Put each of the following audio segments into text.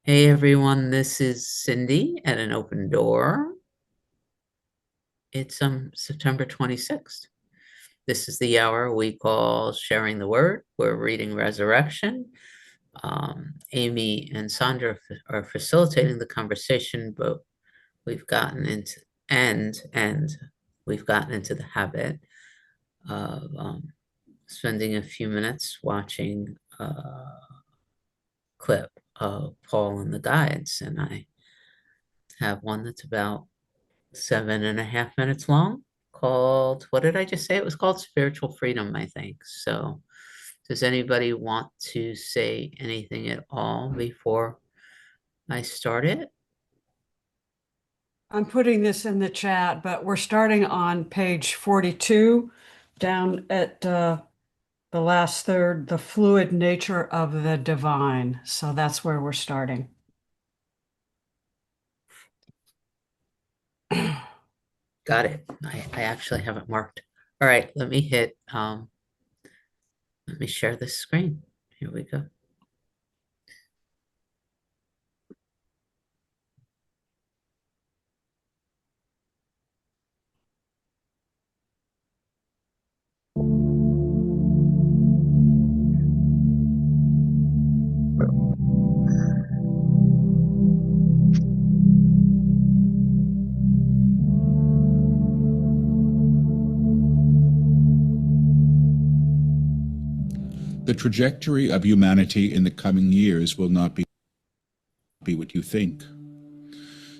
Hey everyone, this is Cindy at an open door. It's September 26th. This is the hour we call Sharing the Word. We're reading Resurrection. Amy and Sandra are facilitating the conversation, but we've gotten into and we've gotten into the habit of spending a few minutes watching a clip of Paul and the Guides, and I have one that's about 7.5 minutes long, called, what did I just say? It was called Spiritual Freedom, I think. So does anybody want to say anything at all before I start it? I'm putting this in the chat, but we're starting on page 42, down at the last third, the fluid nature of the divine. So that's where we're starting. Got it. I actually have it marked. All right, let me share this screen. Here we go. The trajectory of humanity in the coming years will not be what you think.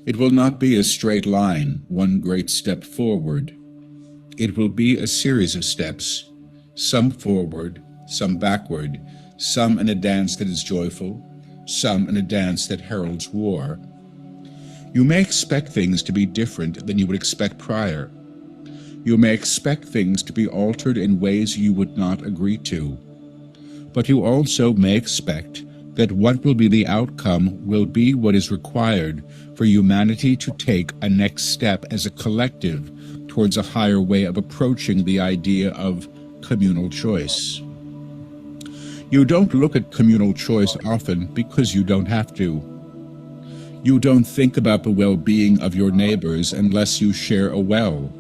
It will not be a straight line, one great step forward. It will be a series of steps, some forward, some backward, some in a dance that is joyful, some in a dance that heralds war. You may expect things to be different than you would expect prior. You may expect things to be altered in ways you would not agree to. But you also may expect that what will be the outcome will be what is required for humanity to take a next step as a collective towards a higher way of approaching the idea of communal choice. You don't look at communal choice often because you don't have to. You don't think about the well-being of your neighbors unless you share a well,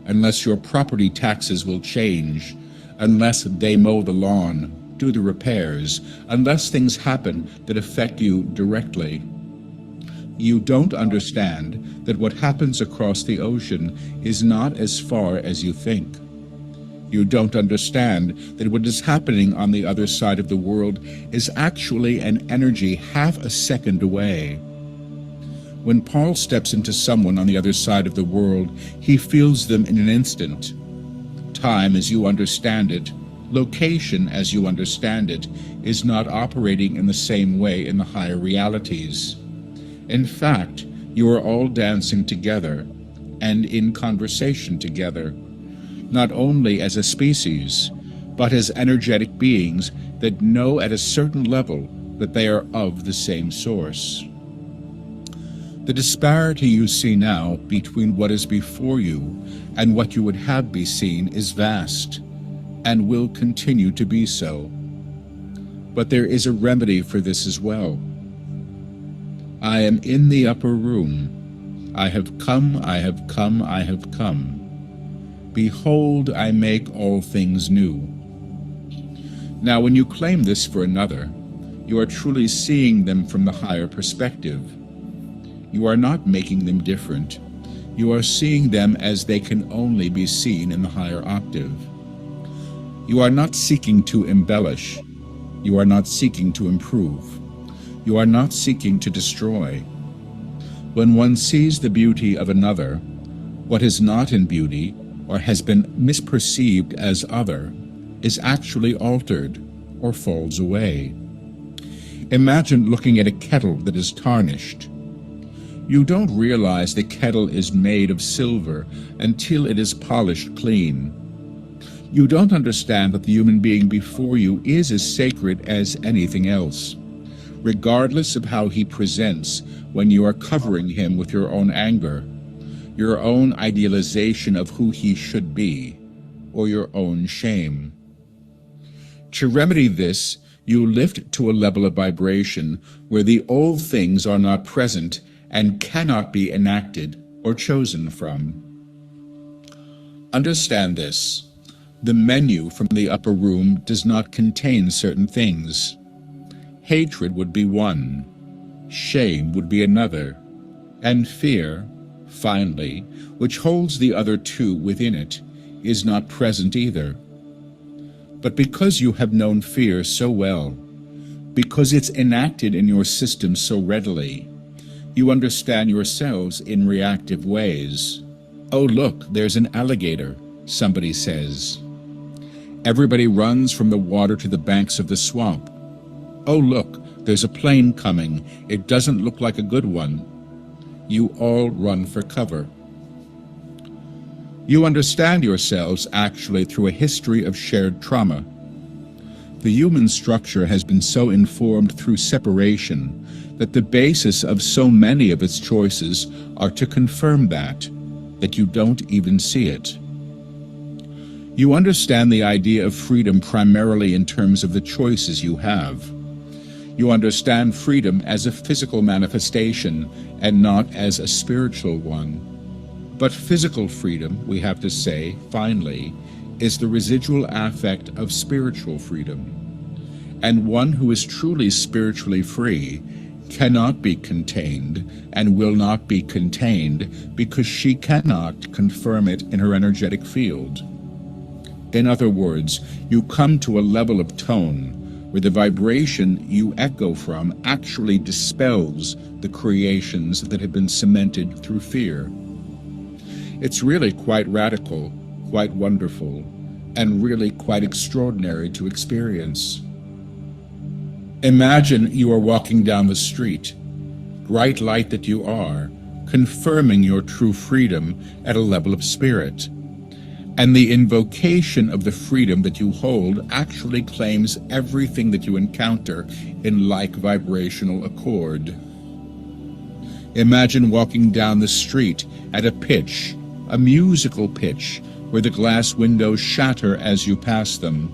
unless your property taxes will change, unless they mow the lawn, do the repairs, unless things happen that affect you directly. You don't understand that what happens across the ocean is not as far as you think. You don't understand that what is happening on the other side of the world is actually an energy half a second away. When Paul steps into someone on the other side of the world, he feels them in an instant. Time as you understand it, location as you understand it, is not operating in the same way in the higher realities. In fact, you are all dancing together and in conversation together, not only as a species, but as energetic beings that know at a certain level that they are of the same source. The disparity you see now between what is before you and what you would have be seen is vast, and will continue to be so. But there is a remedy for this as well. I am in the upper room. I have come, I have come, I have come. Behold, I make all things new. Now, when you claim this for another, you are truly seeing them from the higher perspective. You are not making them different. You are seeing them as they can only be seen in the higher octave. You are not seeking to embellish. You are not seeking to improve. You are not seeking to destroy. When one sees the beauty of another, what is not in beauty or has been misperceived as other is actually altered or falls away. Imagine looking at a kettle that is tarnished. You don't realize the kettle is made of silver until it is polished clean. You don't understand that the human being before you is as sacred as anything else, regardless of how he presents when you are covering him with your own anger, your own idealization of who he should be, or your own shame. To remedy this, You lift to a level of vibration where the old things are not present and cannot be enacted or chosen from. Understand this. The menu from the upper room does not contain certain things. Hatred would be one, shame would be another, and fear, finally, which holds the other two within it, is not present either. But because you have known fear so well, because it's enacted in your system so readily, you understand yourselves in reactive ways. Oh, look, there's an alligator, somebody says. Everybody runs from the water to the banks of the swamp. Oh, look, there's a plane coming. It doesn't look like a good one. You all run for cover. You understand yourselves actually through a history of shared trauma. The human structure has been so informed through separation that the basis of so many of its choices are to confirm that you don't even see it. You understand the idea of freedom primarily in terms of the choices you have. You understand freedom as a physical manifestation and not as a spiritual one. But physical freedom, we have to say, finally, is the residual affect of spiritual freedom. And one who is truly spiritually free cannot be contained and will not be contained because she cannot confirm it in her energetic field. In other words, you come to a level of tone where the vibration you echo from actually dispels the creations that have been cemented through fear. It's really quite radical, quite wonderful, and really quite extraordinary to experience. Imagine you are walking down the street, bright light that you are, confirming your true freedom at a level of spirit. And the invocation of the freedom that you hold actually claims everything that you encounter in like vibrational accord. Imagine walking down the street at a pitch, a musical pitch, where the glass windows shatter as you pass them.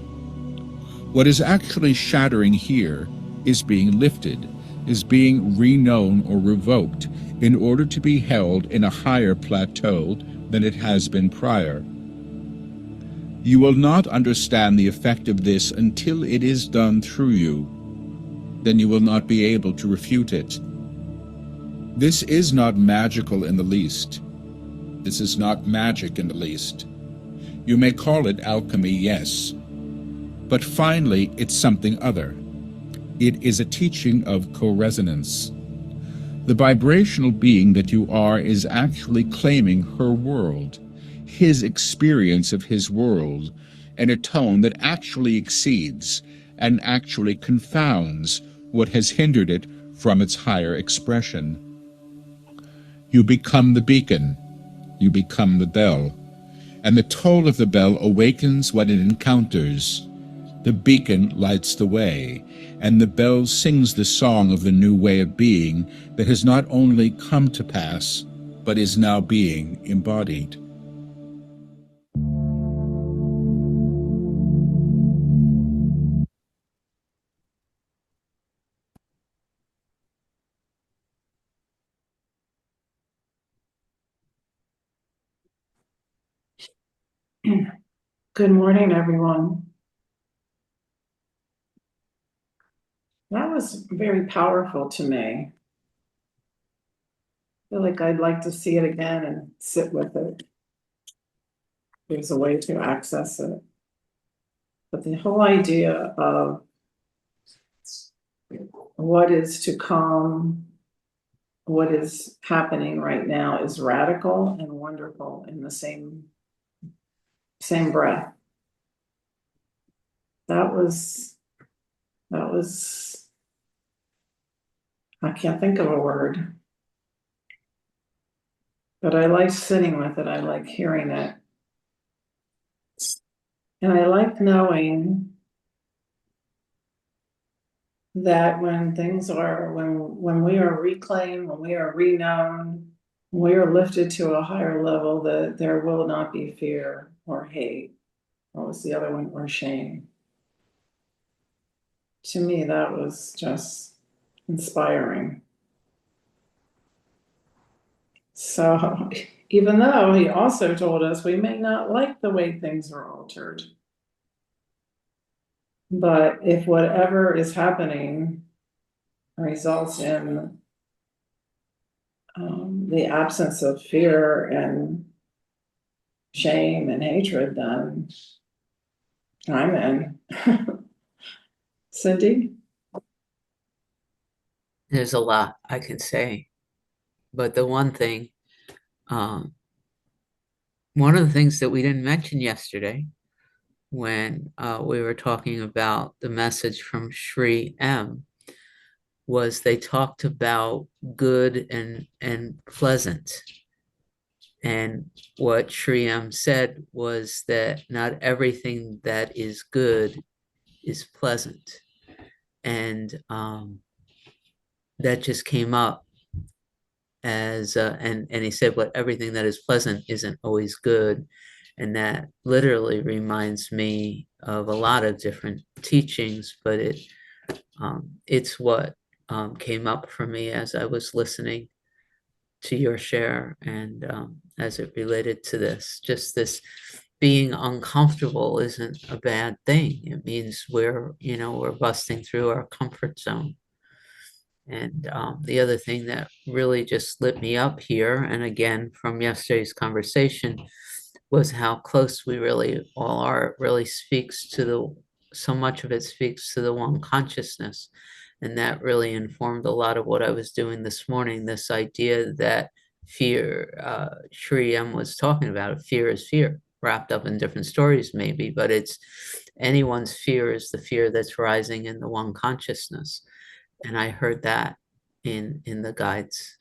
What is actually shattering here is being lifted, is being reknown or revoked in order to be held in a higher plateau than it has been prior. You will not understand the effect of this until it is done through you. Then you will not be able to refute it. This is not magical in the least. This is not magic in the least. You may call it alchemy, yes, but finally it's something other. It is a teaching of co-resonance. The vibrational being that you are is actually claiming her world, his experience of his world, in a tone that actually exceeds and actually confounds what has hindered it from its higher expression. You become the beacon, you become the bell, and the toll of the bell awakens what it encounters. The beacon lights the way, and the bell sings the song of the new way of being that has not only come to pass, but is now being embodied. Good morning, everyone. That was very powerful to me. I feel like I'd like to see it again and sit with it. There's a way to access it. But the whole idea of what is to come, what is happening right now is radical and wonderful in the same breath. That was, I can't think of a word, but I like sitting with it. I like hearing it. And I like knowing that when we are reclaimed, when we are reknown, when we are lifted to a higher level, that there will not be fear or hate. What was the other one? Or shame. to me, that was just inspiring. So even though he also told us we may not like the way things are altered, but if whatever is happening results in the absence of fear and shame and hatred, then I'm in. Cindy? There's a lot I can say, but the um, one of the things that we didn't mention yesterday when we were talking about the message from Sri M was they talked about good and pleasant. And what Sri M said was that not everything that is good is pleasant. And that just came up as, and he said, but everything that is pleasant isn't always good. And that literally reminds me of a lot of different teachings, but it's what came up for me as I was listening to your share and as it related to this. Just this being uncomfortable isn't a bad thing. It means we're busting through our comfort zone. And the other thing that really just lit me up here, and again from yesterday's conversation, was how close we really all are. It really speaks to so much of it speaks to the one consciousness. And that really informed a lot of what I was doing this morning. This idea that fear, Sri M was talking about, fear is fear, wrapped up in different stories, maybe, but it's anyone's fear is the fear that's rising in the one consciousness. And I heard that in the guides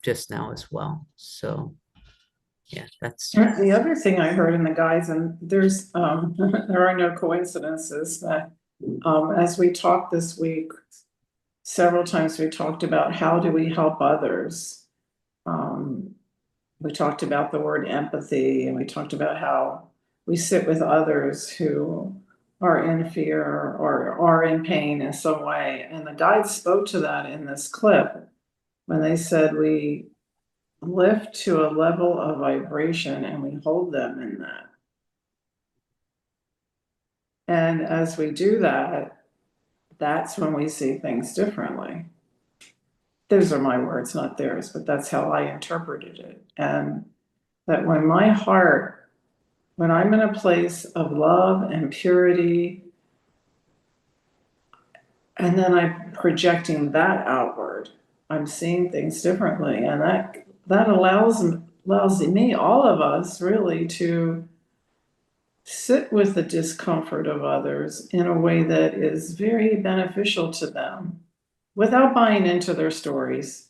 just now as well. So yeah, that's The other thing I heard in the guides, and there's there are no coincidences, but as we talked this week, several times we talked about how do we help others. We talked about the word empathy, and we talked about how we sit with others who are in fear or are in pain in some way. And the guides spoke to that in this clip when they said we lift to a level of vibration and we hold them in that. And as we do that, that's when we see things differently. Those are my words, not theirs, but that's how I interpreted it. And that when my heart, when I'm in a place of love and purity, and then I'm projecting that outward, I'm seeing things differently. And that allows me, all of us, really, to sit with the discomfort of others in a way that is very beneficial to them without buying into their stories.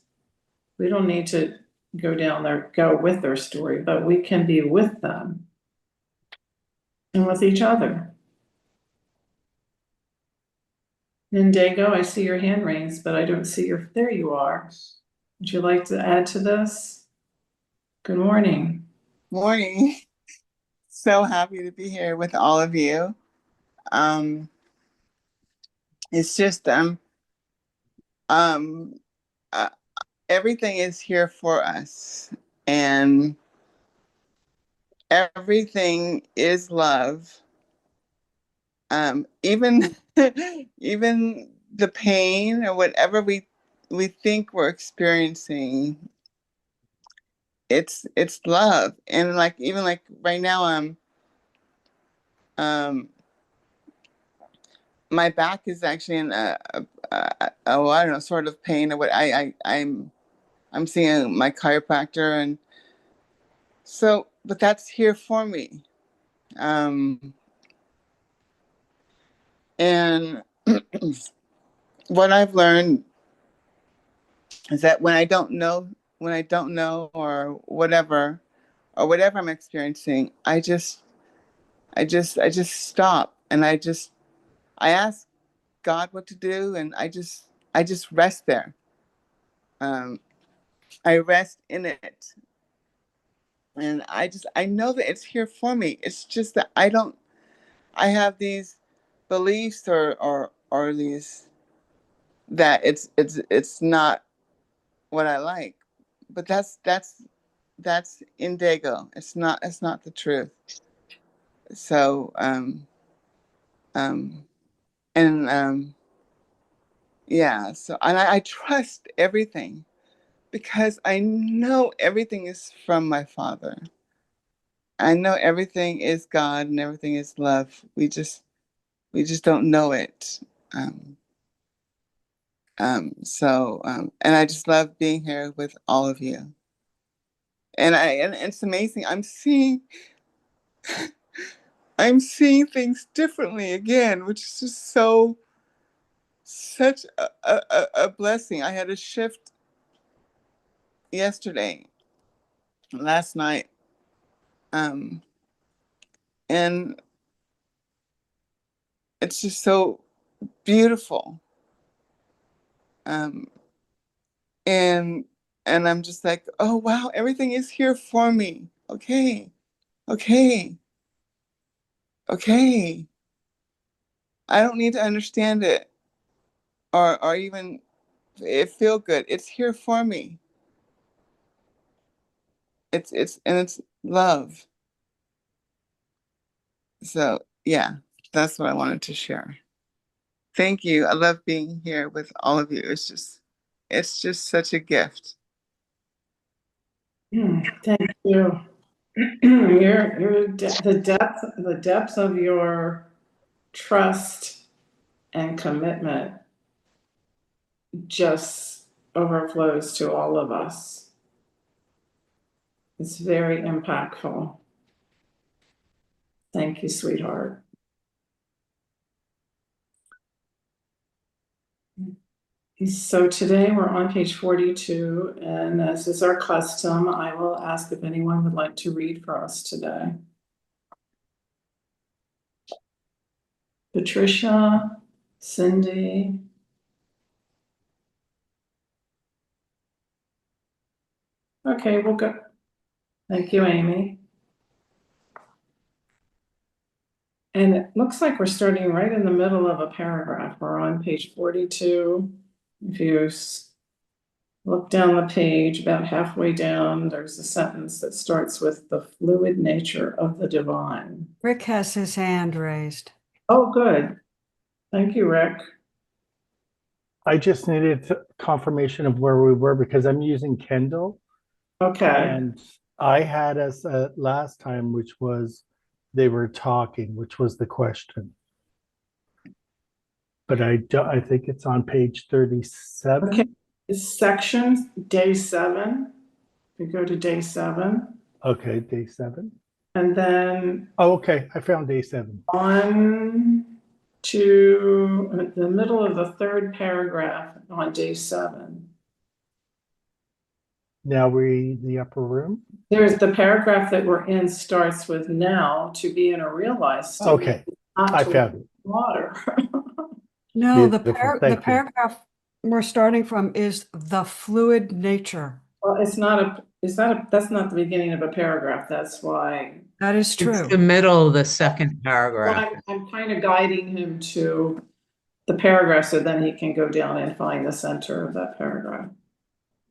We don't need to go with their story, but we can be with them and with each other. Nindago, I see your hand raised, but I don't see there you are. Would you like to add to this? Good morning. Morning. So happy to be here with all of you. It's just everything is here for us, and everything is love. Even even the pain or whatever we think we're experiencing, it's love. And like even like right now, my back is actually in I don't know, sort of pain or what. I'm seeing my chiropractor, and so, but that's here for me. And what I've learned is that when I don't know, or whatever I'm experiencing, I just stop, and I ask God what to do, and I just rest there. I rest in it, and I know that it's here for me. It's just that I have these beliefs or these that it's not what I like. But that's indigo. It's not the truth. So um and yeah, so and I trust everything because I know everything is from my Father. I know everything is God and everything is love. We just don't know it. Um, and I just love being here with all of you. And it's amazing. I'm seeing things differently again, which is just such a blessing. I had a shift last night, um, and it's just so beautiful. Um, and and I'm just like, oh wow, everything is here for me. Okay, okay, okay. I don't need to understand it or even it feel good. It's here for me. It's love. So yeah, that's what I wanted to share. Thank you. I love being here with all of you. It's just such a gift. Thank you. The depth of your trust and commitment just overflows to all of us. It's very impactful. Thank you, sweetheart. So today we're on page 42, and as is our custom, I will ask if anyone would like to read for us today. Patricia, Cindy. Okay, we'll go. Thank you, Amy. And it looks like we're starting right in the middle of a paragraph. We're on page 42. If you look down the page, about halfway down, there's a sentence that starts with the fluid nature of the divine. Rick has his hand raised. Oh, good. Thank you, Rick. I just needed confirmation of where we were because I'm using Kindle Okay. and I had us last time, which was they were talking, which was the question. But I think it's on page 37. Okay. It's section day 7. We go to day 7. Okay, day 7. And then Oh, okay. I found day 7. on to the middle of the third paragraph on day 7. Now we the upper room. There's the paragraph that we're in starts with now to be in a realized state. Okay, not I to found it. water. No, Beautiful, the thank you. paragraph we're starting from is the fluid nature. Well, that's not the beginning of a paragraph. That's why That is It's true. the middle of the second paragraph. I'm kind of guiding him to the paragraph so then he can go down and find the center of that paragraph.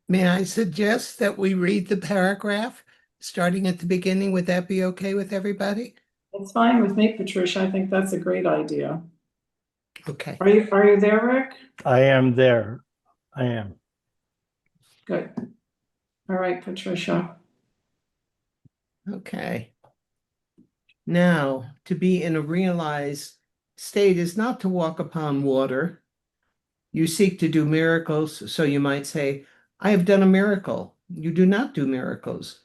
May I suggest that we read the paragraph starting at the beginning? Would that be okay with everybody? It's fine with me, Patricia. I think that's a great idea. Okay. Are you there, Rick? I am there. I am. Good. All right, Patricia. Okay. Now, to be in a realized state is not to walk upon water. You seek to do miracles, so you might say, I have done a miracle. You do not do miracles.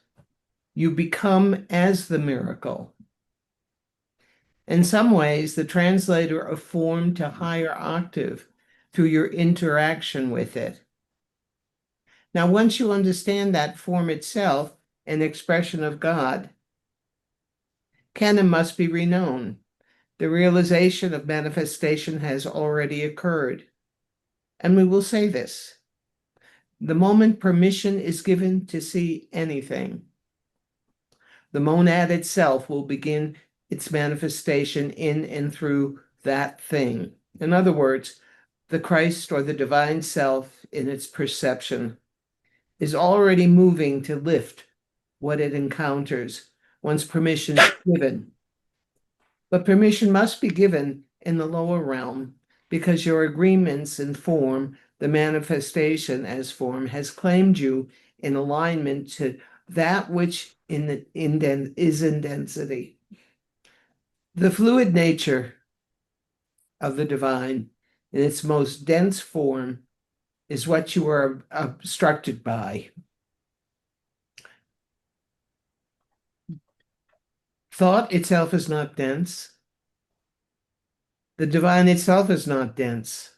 You become as the miracle. In some ways, the translator of form to higher octave through your interaction with it. Now, once you understand that form itself, an expression of God, canon must be reknown. The realization of manifestation has already occurred. And we will say this. The moment permission is given to see anything, the monad itself will begin its manifestation in and through that thing. In other words, the Christ or the divine self in its perception is already moving to lift what it encounters once permission is given. But permission must be given in the lower realm because your agreements in form, the manifestation as form, has claimed you in alignment to that which is in density. The fluid nature of the divine in its most dense form is what you are obstructed by. Thought itself is not dense. The divine itself is not dense.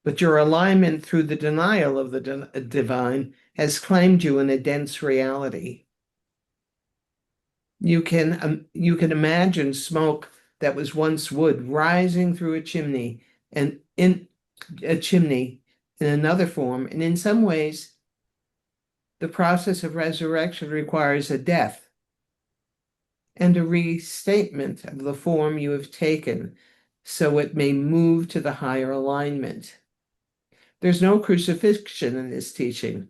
But your alignment through the denial of the divine has claimed you in a dense reality. You can imagine smoke that was once wood rising through a chimney and in another form. And in some ways, the process of resurrection requires a death and a restatement of the form you have taken so it may move to the higher alignment. There's no crucifixion in this teaching.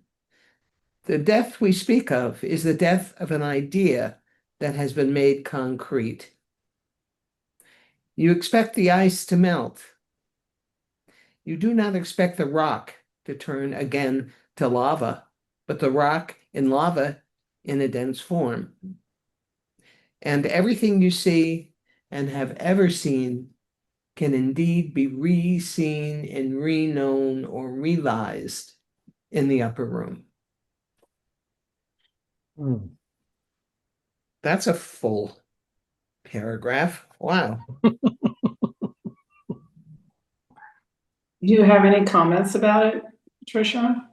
The death we speak of is the death of an idea that has been made concrete. You expect the ice to melt. You do not expect the rock to turn again to lava, but the rock in lava in a dense form. And everything you see and have ever seen can indeed be re-seen and re-known or realized in the upper room. Hmm. That's a full paragraph. Wow. Do you have any comments about it, Tricia?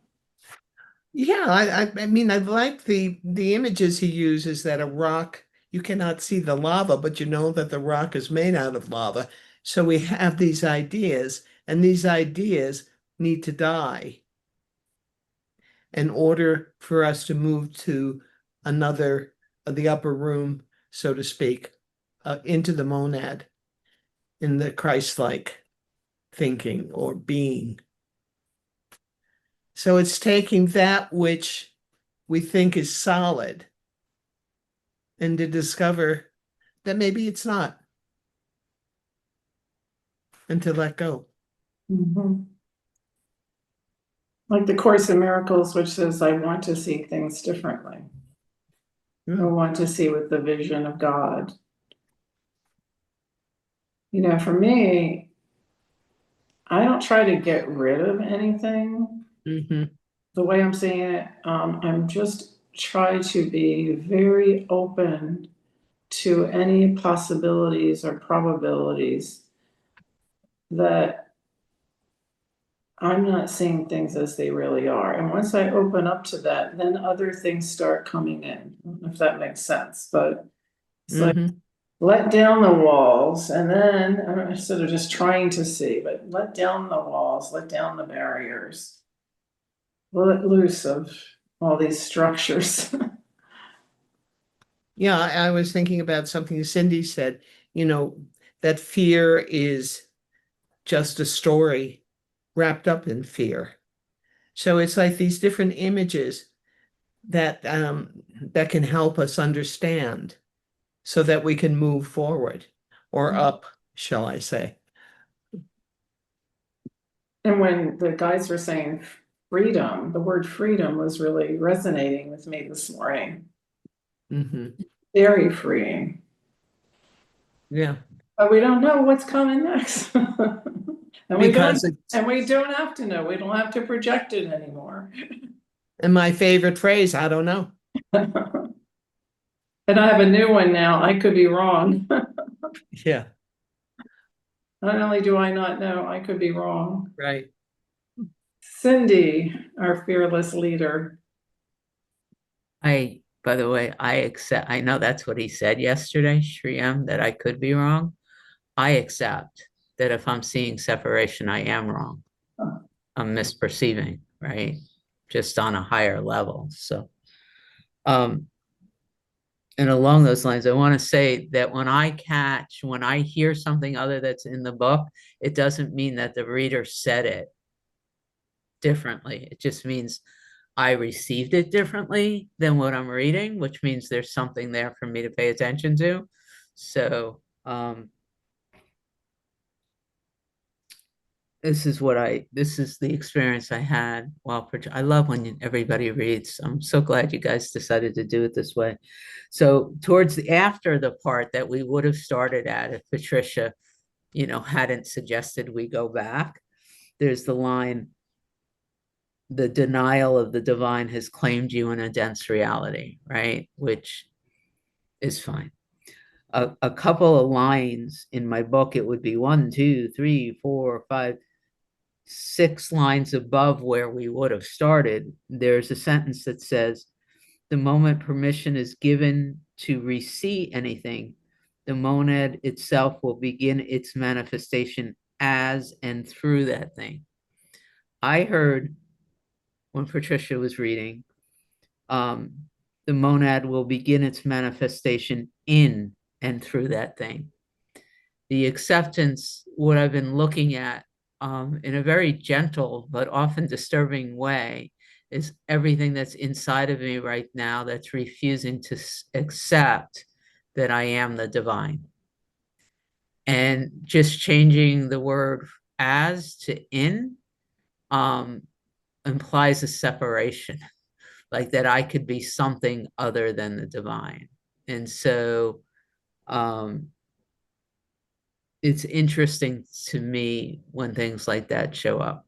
Yeah, I mean, I like the images he uses that a rock, you cannot see the lava, but you know that the rock is made out of lava. So we have these ideas, and these ideas need to die in order for us to move to another, the upper room, so to speak, into the monad, in the Christ-like thinking or being. So it's taking that which we think is solid and to discover that maybe it's not, and to let go. Mhm. Like the Course in Miracles, which says, I want to see things differently. I want to see with the vision of God. You know, for me, I don't try to get rid of anything. Mm-hmm. The way I'm seeing it, I'm just try to be very open to any possibilities or probabilities that I'm not seeing things as they really are. And once I open up to that, then other things start coming in, I don't know if that makes sense, but it's like Mm-hmm. let down the walls and then instead of just trying to see, but let down the walls, let down the barriers, let loose of all these structures. Yeah, I was thinking about something Cindy said, that fear is just a story wrapped up in fear. So it's like these different images that that can help us understand so that we can move forward or up, shall I say. And when the guys were saying freedom, the word freedom was really resonating with me this morning. Mm-hmm. Very freeing. Yeah. But we don't know what's coming next. And we don't have to know. We don't have to project it anymore. And my favorite phrase, I don't know. And I have a new one now. I could be wrong. Yeah. Not only do I not know, I could be wrong. Right. Cindy, our fearless leader. By the way, I know that's what he said yesterday, Shriyam, that I could be wrong. I accept that if I'm seeing separation, I am wrong. I'm misperceiving, right? Just on a higher level. So, And along those lines, I want to say that when I hear something other that's in the book, it doesn't mean that the reader said it differently. It just means I received it differently than what I'm reading, which means there's something there for me to pay attention to. So, this is the experience I had while I love when everybody reads. I'm so glad you guys decided to do it this way. So after the part that we would have started at if Patricia, hadn't suggested we go back, there's the line, the denial of the divine has claimed you in a dense reality, right? Which is fine. A couple of lines in my book, it would be 1, 2, 3, 4, 5, 6 lines above where we would have started. There's a sentence that says, the moment permission is given to receive anything, the monad itself will begin its manifestation as and through that thing. I heard when Patricia was reading, the monad will begin its manifestation in and through that thing. The acceptance, what I've been looking at in a very gentle but often disturbing way, is everything that's inside of me right now that's refusing to accept that I am the divine. And just changing the word as to in implies a separation, like that I could be something other than the divine. And so it's interesting to me when things like that show up.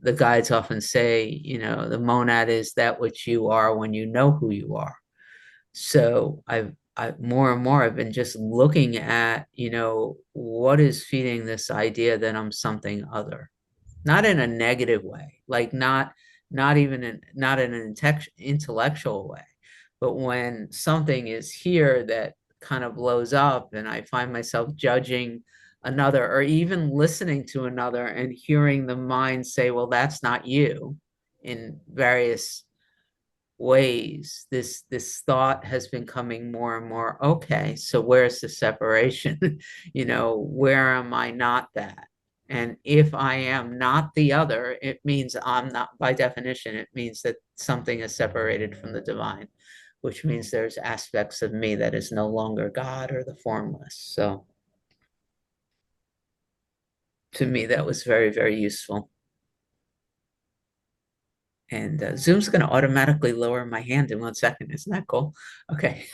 The guides often say, the monad is that which you are when you know who you are. So I more and more I've been just looking at, what is feeding this idea that I'm something other, not in a negative way, like not even not in an intellectual way, but when something is here that kind of blows up and I find myself judging another or even listening to another and hearing the mind say, well, that's not you, in various ways, this thought has been coming more and more, okay, so where's the separation? Where am I not that? And if I am not the other, it means I'm not, by definition, it means that something is separated from the divine, which means there's aspects of me that is no longer God or the formless. So to me, that was very, very useful. And Zoom's going to automatically lower my hand in 1 second. Isn't that cool? Okay,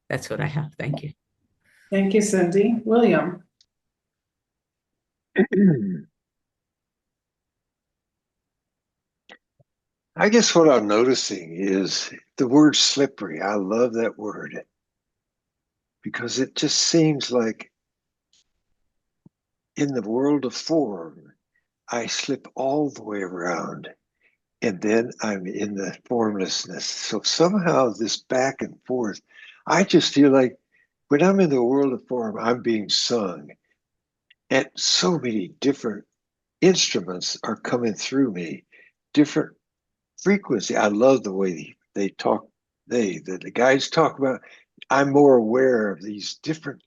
that's what I have. Thank you. Thank you, Cindy. William? I guess what I'm noticing is the word slippery. I love that word because it just seems like in the world of form, I slip all the way around and then I'm in the formlessness. So somehow this back and forth, I just feel like when I'm in the world of form, I'm being sung and so many different instruments are coming through me, different frequency. I love the way they talk. The guys talk about. I'm more aware of these different.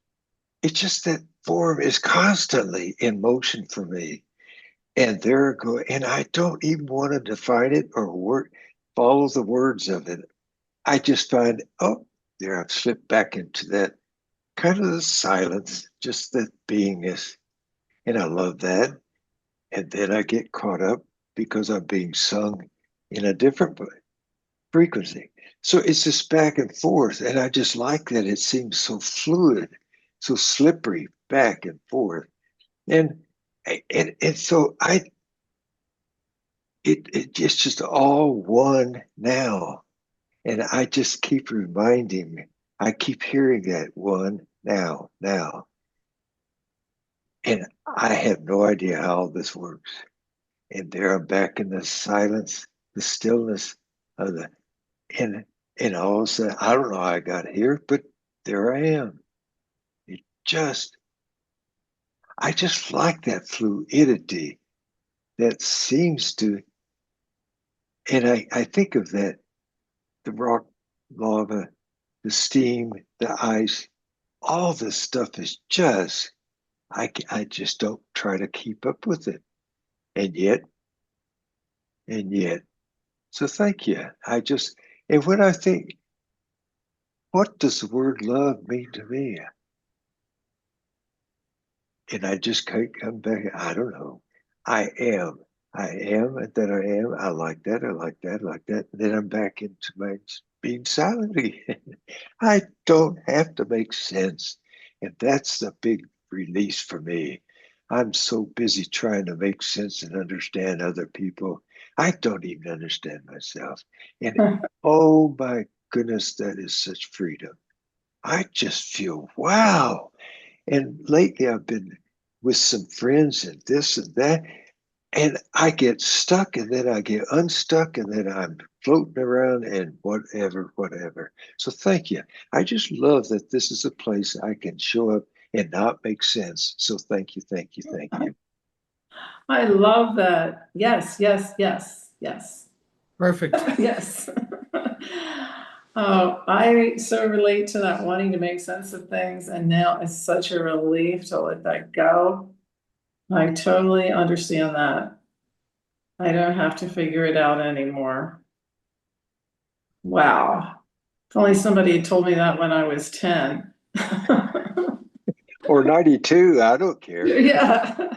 It's just that form is constantly in motion for me, and there go. And I don't even want to define it or follow the words of it. I just find, oh, there I've slipped back into that kind of the silence, just that beingness, and I love that. And then I get caught up because I'm being sung in a different frequency. So it's this back and forth. And I just like that it seems so fluid, so slippery back and forth. And so it's just all one now. And I just keep reminding me, I keep hearing that one now. And I have no idea how this works. And there I'm back in the silence, the stillness of the and all of a sudden, I don't know how I got here, but there I am. I just like that fluidity that seems to, and I think of that, the rock law of the steam, the ice, all this stuff is just, I just don't try to keep up with it. And yet, so thank you. And when I think, what does the word love mean to me? And I just can't come back. I don't know. I am, and then I am. I like that. I like that. I like that. And then I'm back into my being silent again. I don't have to make sense. And that's the big release for me. I'm so busy trying to make sense and understand other people. I don't even understand myself. And oh my goodness, that is such freedom. I just feel wow. And lately I've been with some friends and this and that, and I get stuck and then I get unstuck and then I'm floating around and whatever. So thank you. I just love that this is a place I can show up and not make sense. So thank you, thank you, thank you. I love that. Yes, yes, yes, yes. Perfect. Yes. Oh, I so relate to that wanting to make sense of things, and now it's such a relief to let that go. I totally understand that. I don't have to figure it out anymore. Wow. If only somebody had told me that when I was 10. Or 92, I don't care. Yeah.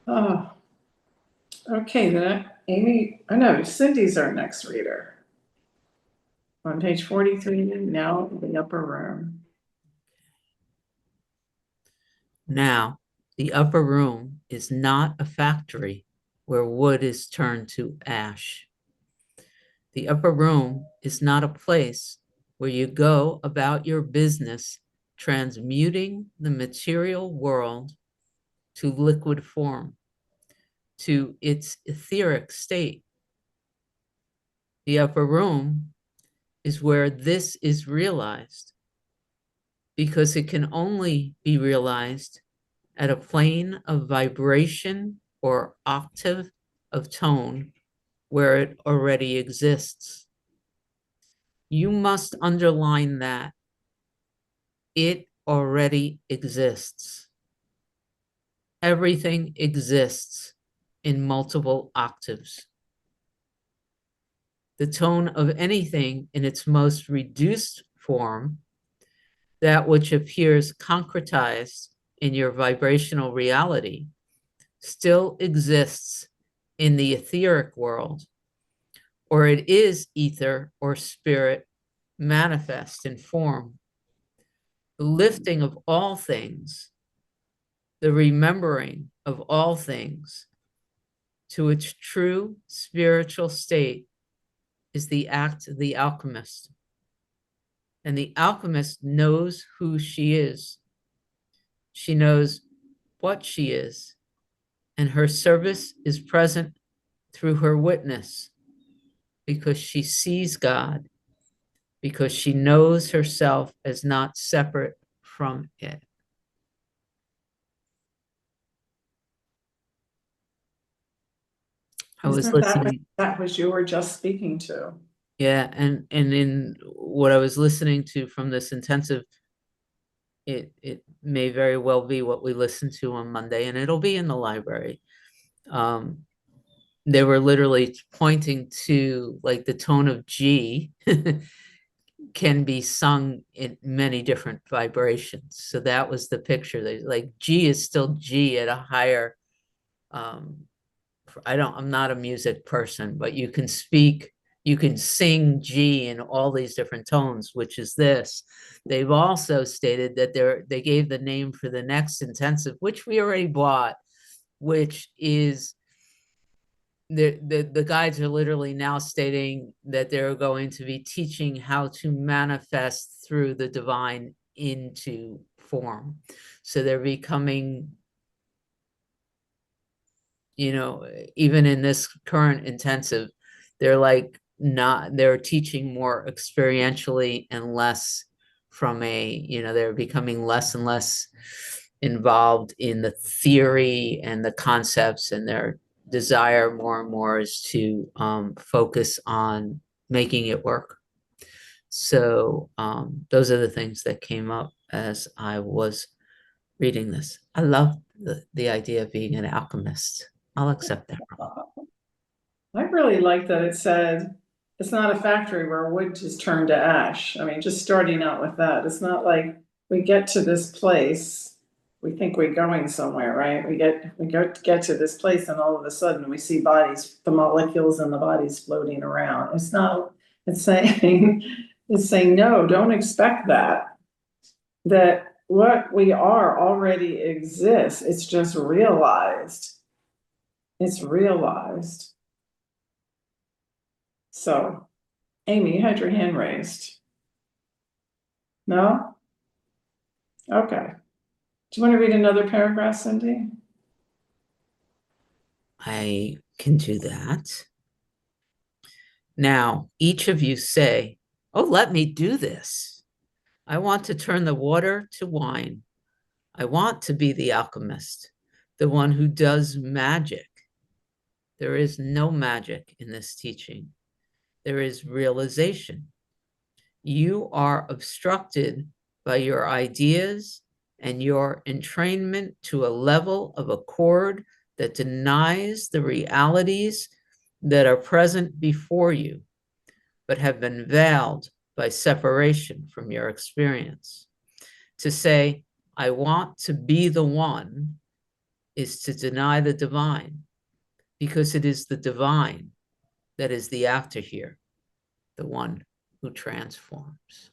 Oh. Okay, then Amy, I know Cindy's our next reader. On page 43, now the upper room. Now, the upper room is not a factory where wood is turned to ash. The upper room is not a place where you go about your business transmuting the material world to liquid form, to its etheric state. The upper room is where this is realized, because it can only be realized at a plane of vibration or octave of tone where it already exists. You must underline that it already exists. Everything exists in multiple octaves. The tone of anything in its most reduced form, that which appears concretized in your vibrational reality, still exists in the etheric world, or it is ether or spirit manifest in form. The lifting of all things, the remembering of all things to its true spiritual state is the act of the alchemist. And the alchemist knows who she is. She knows what she is, and her service is present through her witness, because she sees God, because she knows herself as not separate from it. I was Isn't that what listening. that was you were just speaking to? Yeah, and in what I was listening to from this intensive, it may very well be what we listened to on Monday, and it'll be in the library. They were literally pointing to like the tone of G can be sung in many different vibrations. So that was the picture. They like G is still G at a higher. I'm not a music person, but you can sing G in all these different tones, which is this. They've also stated that they gave the name for the next intensive, which we already bought, which is the guides are literally now stating that they're going to be teaching how to manifest through the divine into form. So they're becoming, even in this current intensive, they're teaching more experientially and less from they're becoming less and less involved in the theory and the concepts, and their desire more and more is to focus on making it work. So those are the things that came up as I was reading this. I love the idea of being an alchemist. I'll accept that role. I really like that it said it's not a factory where wood just turned to ash. I mean, just starting out with that, it's not like we get to this place, we think we're going somewhere, right? We get to this place and all of a sudden we see bodies, the molecules in the bodies floating around. It's not, it's saying, it's saying, no, don't expect that. That what we are already exists. It's just realized. It's realized. So, Amy, you had your hand raised. No? Okay. Do you want to read another paragraph, Cindy? I can do that. Now, each of you say, oh, let me do this. I want to turn the water to wine. I want to be the alchemist, the one who does magic. There is no magic in this teaching. There is realization. You are obstructed by your ideas and your entrainment to a level of accord that denies the realities that are present before you, but have been veiled by separation from your experience. To say, I want to be the one, is to deny the divine, because it is the divine that is the actor here, the one who transforms.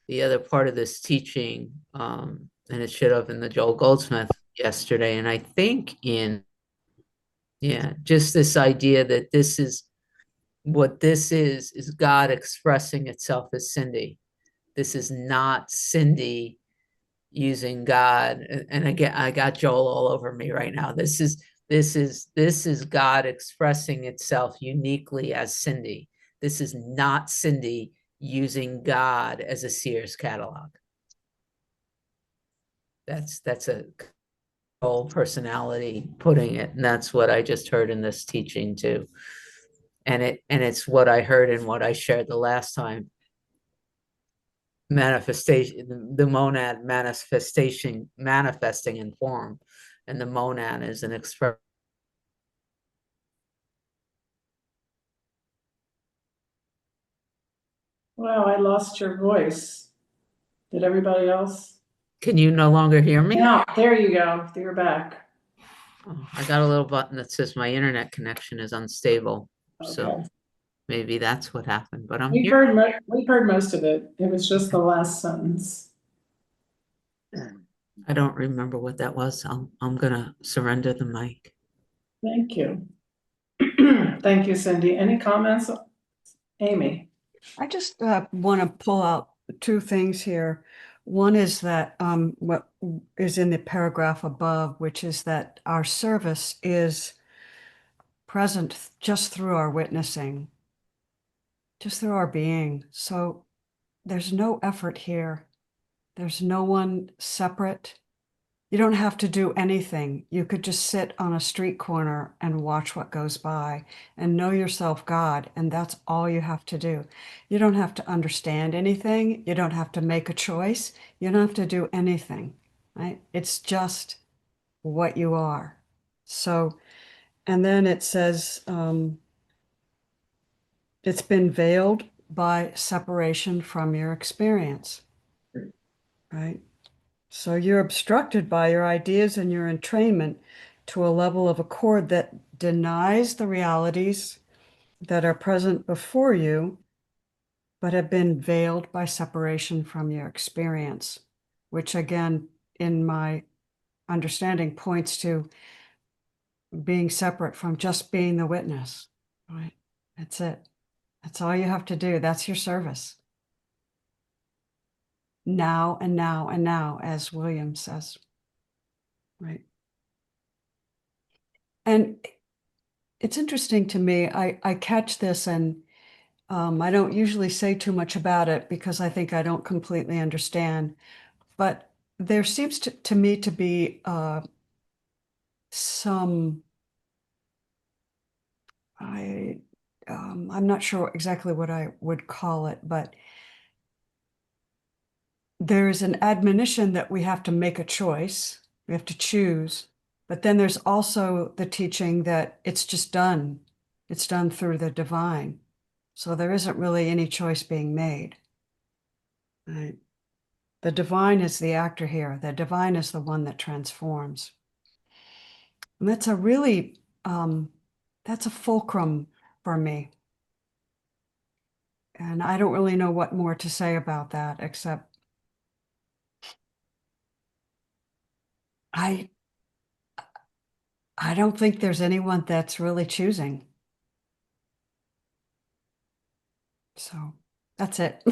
The other part of this teaching, and it showed up in the Joel Goldsmith yesterday, and I think just this idea that this is what this is God expressing itself as Cindy. This is not Cindy using God. And again, I got Joel all over me right now. This is God expressing itself uniquely as Cindy. This is not Cindy using God as a Sears catalog. That's a whole personality putting it, and that's what I just heard in this teaching too. And it's what I heard in what I shared the last time. Manifestation, the monad manifestation, manifesting in form, and the monad is an expression. Wow, I lost your voice. Did everybody else? Can you no longer hear me? Now, there you go. You're back. Oh, I got a little button that says my internet connection is unstable. So Okay. maybe that's what happened, but I'm We here. heard most of it. It was just the last sentence. I don't remember what that was. I'm gonna surrender the mic. Thank you. Thank you, Cindy. Any comments? Amy? I just want to pull out two things here. One is that what is in the paragraph above, which is that our service is present just through our witnessing, just through our being. So there's no effort here. There's no one separate. You don't have to do anything. You could just sit on a street corner and watch what goes by and know yourself God, and that's all you have to do. You don't have to understand anything. You don't have to make a choice. You don't have to do anything, right? It's just what you are. So, and then it says, it's been veiled by separation from your experience, right? So you're obstructed by your ideas and your entrainment to a level of accord that denies the realities that are present before you, but have been veiled by separation from your experience, which again, in my understanding, points to being separate from just being the witness, right? That's it. That's all you have to do. That's your service. Now and now and now, as William says, right? And it's interesting to me. I catch this, and I don't usually say too much about it because I think I don't completely understand. But there seems to me to be some, I'm not sure exactly what I would call it, but there's an admonition that we have to make a choice, we have to choose, but then there's also the teaching that it's just done. It's done through the divine. So there isn't really any choice being made. Right? The divine is the actor here. The divine is the one that transforms. And that's a really, that's a fulcrum for me. And I don't really know what more to say about that, except I don't think there's anyone that's really choosing. So that's it.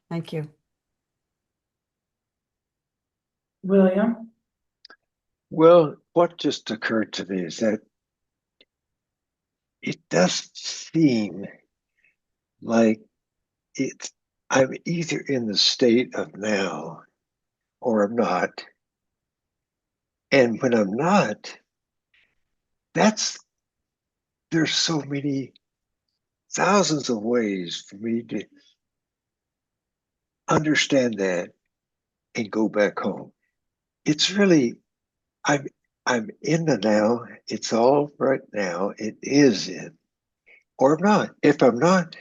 Thank you. William? Well, what just occurred to me is that it does seem like I'm either in the state of now or I'm not. And when I'm not, there's so many thousands of ways for me to understand that and go back home. It's really, I'm in the now. It's all right now. It is in, or I'm not. If I'm not,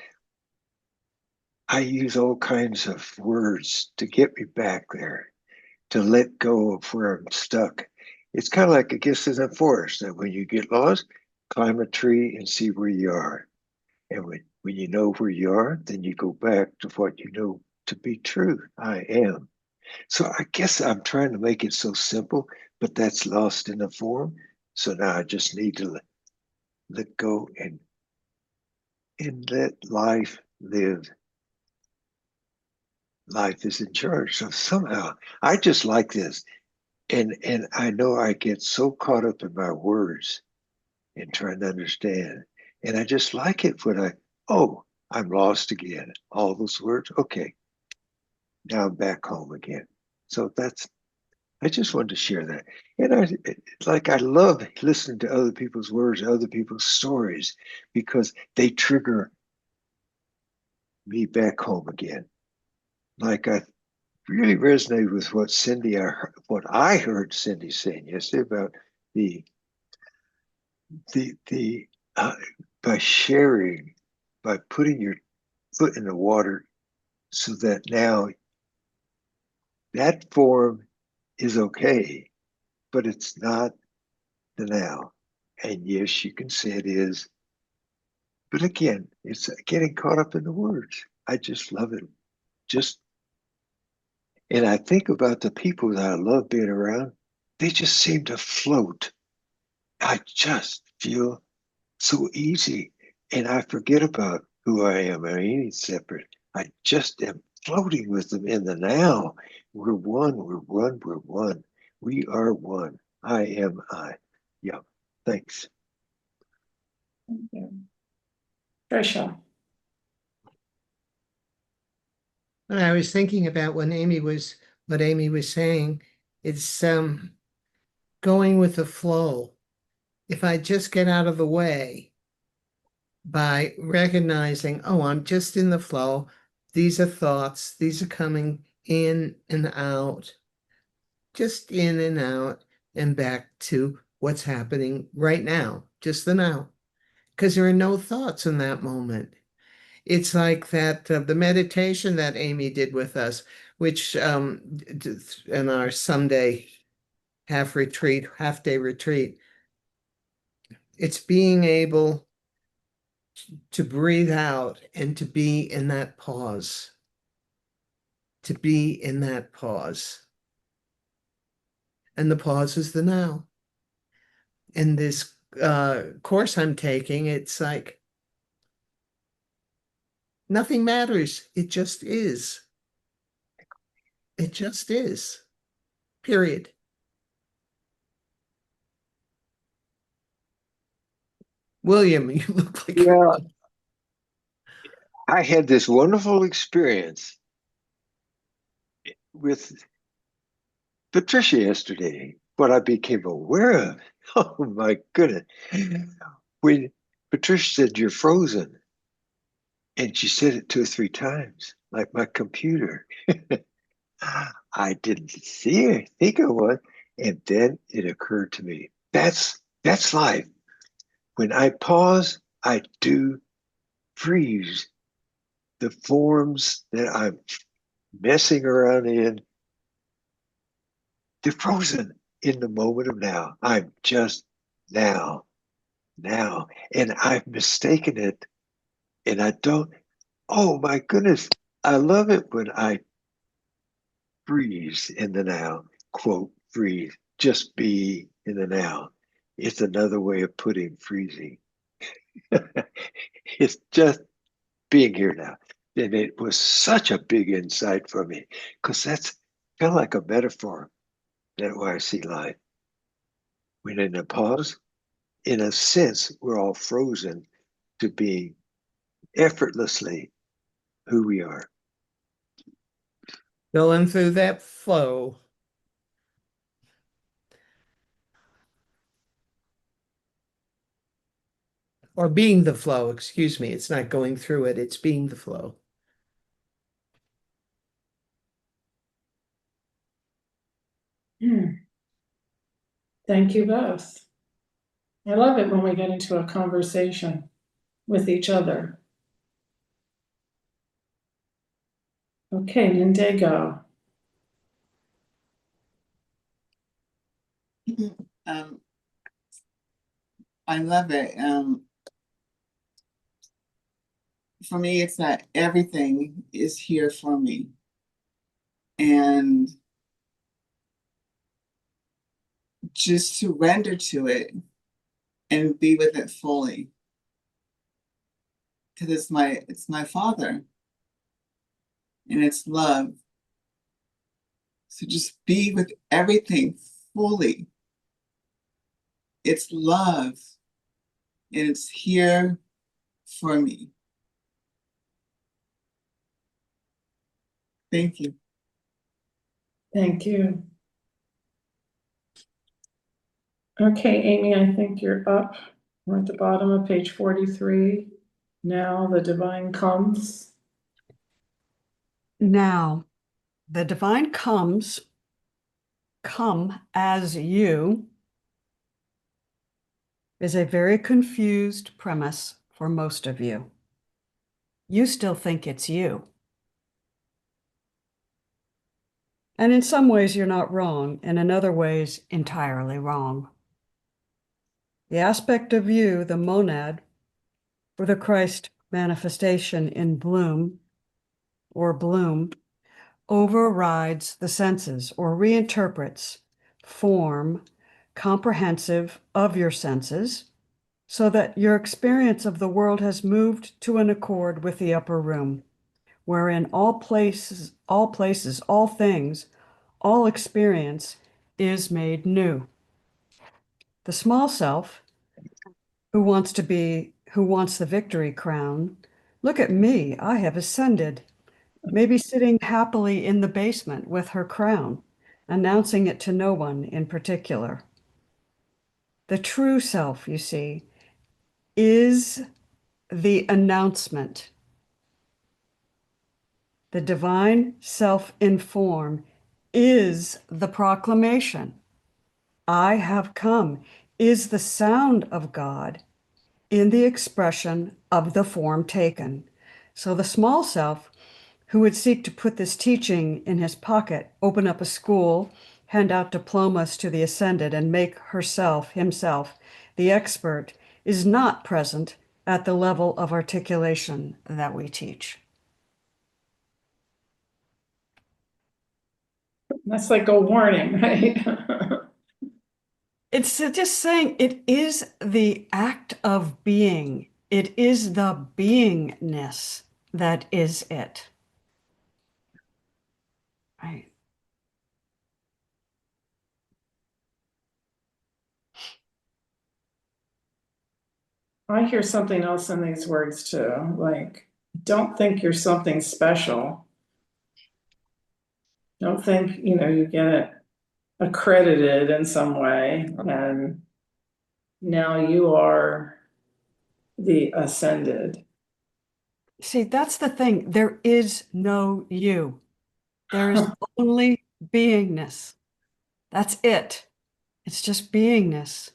I use all kinds of words to get me back there, to let go of where I'm stuck. It's kind of like a guess in the forest that when you get lost, climb a tree and see where you are. And when you know where you are, then you go back to what you know to be true. I am. So I guess I'm trying to make it so simple, but that's lost in the form. So now I just need to let go and let life live. Life is in charge. So somehow I just like this. And I know I get so caught up in my words and trying to understand. And I just like it when I'm lost again. All those words. Okay. Now I'm back home again. So I just wanted to share that. And I love listening to other people's words, other people's stories, because they trigger me back home again. Like I really resonated with what I heard Cindy saying yesterday about the uh, by sharing, by putting your foot in the water, so that now that form is okay, but it's not the now. And yes, you can say it is, but again, it's getting caught up in the words. I just love it. And I think about the people that I love being around. They just seem to float. I just feel so easy. And I forget about who I am or any separate. I just am floating with them in the now. We're one, we're one, we're one. We are one. I am I. Yeah. Thanks. Thank you. Tricia? And I was thinking about what Amy was saying. It's going with the flow. If I just get out of the way by recognizing, oh, I'm just in the flow. These are thoughts. These are coming in and out, just in and out and back to what's happening right now, just the now, because there are no thoughts in that moment. It's like that the meditation that Amy did with us, which in our Sunday half day retreat, it's being able to breathe out and to be in that pause, to be in that pause. And the pause is the now. In this course I'm taking, it's like nothing matters. It just is. It just is. Period. William, you look like Yeah. I had this wonderful experience with Patricia yesterday. What I became aware of, oh my goodness, when Patricia said, "You're frozen." And she said it 2 or 3 times, like my computer. I didn't see it, think of one. And then it occurred to me. That's life. When I pause, I do freeze. The forms that I'm messing around in, they're frozen in the moment of now. I'm just now. And I've mistaken it. And I don't, oh my goodness, I love it when I freeze in the now, quote, freeze, just be in the now. It's another way of putting freezing. It's just being here now. And it was such a big insight for me because that's kind of like a metaphor. That's why I see life. When in a pause, in a sense, we're all frozen to being effortlessly who we are. Going through that flow. Or being the flow, excuse me. It's not going through it, it's being the flow. Thank you both. I love it when we get into a conversation with each other. Okay, Nindego. I love it. For me, it's that everything is here for me. And just surrender to it and be with it fully. Because it's my Father. And it's love. So just be with everything fully. It's love. And it's here for me. Thank you. Thank you. Okay, Amy, I think you're up. We're at the bottom of page 43. Now the divine comes. Now, the divine comes, come as you, is a very confused premise for most of you. You still think it's you. And in some ways, you're not wrong, and in other ways, entirely wrong. The aspect of you, the monad, or the Christ manifestation in bloom, overrides the senses or reinterprets form comprehensive of your senses, so that your experience of the world has moved to an accord with the upper room, wherein all places, all things, all experience is made new. The small self, who wants the victory crown, look at me, I have ascended, maybe sitting happily in the basement with her crown, announcing it to no one in particular. The true self, you see, is the announcement. The divine self in form is the proclamation. I have come is the sound of God in the expression of the form taken. So the small self, who would seek to put this teaching in his pocket, open up a school, hand out diplomas to the ascended, and make himself, the expert, is not present at the level of articulation that we teach. That's like a warning, right? It's just saying it is the act of being. It is the beingness that is it. Right. I hear something else in these words too, like, don't think you're something special. Don't think, you get accredited in some way and now you are the ascended. See, that's the thing. There is no you. There is only beingness. That's it. It's just beingness.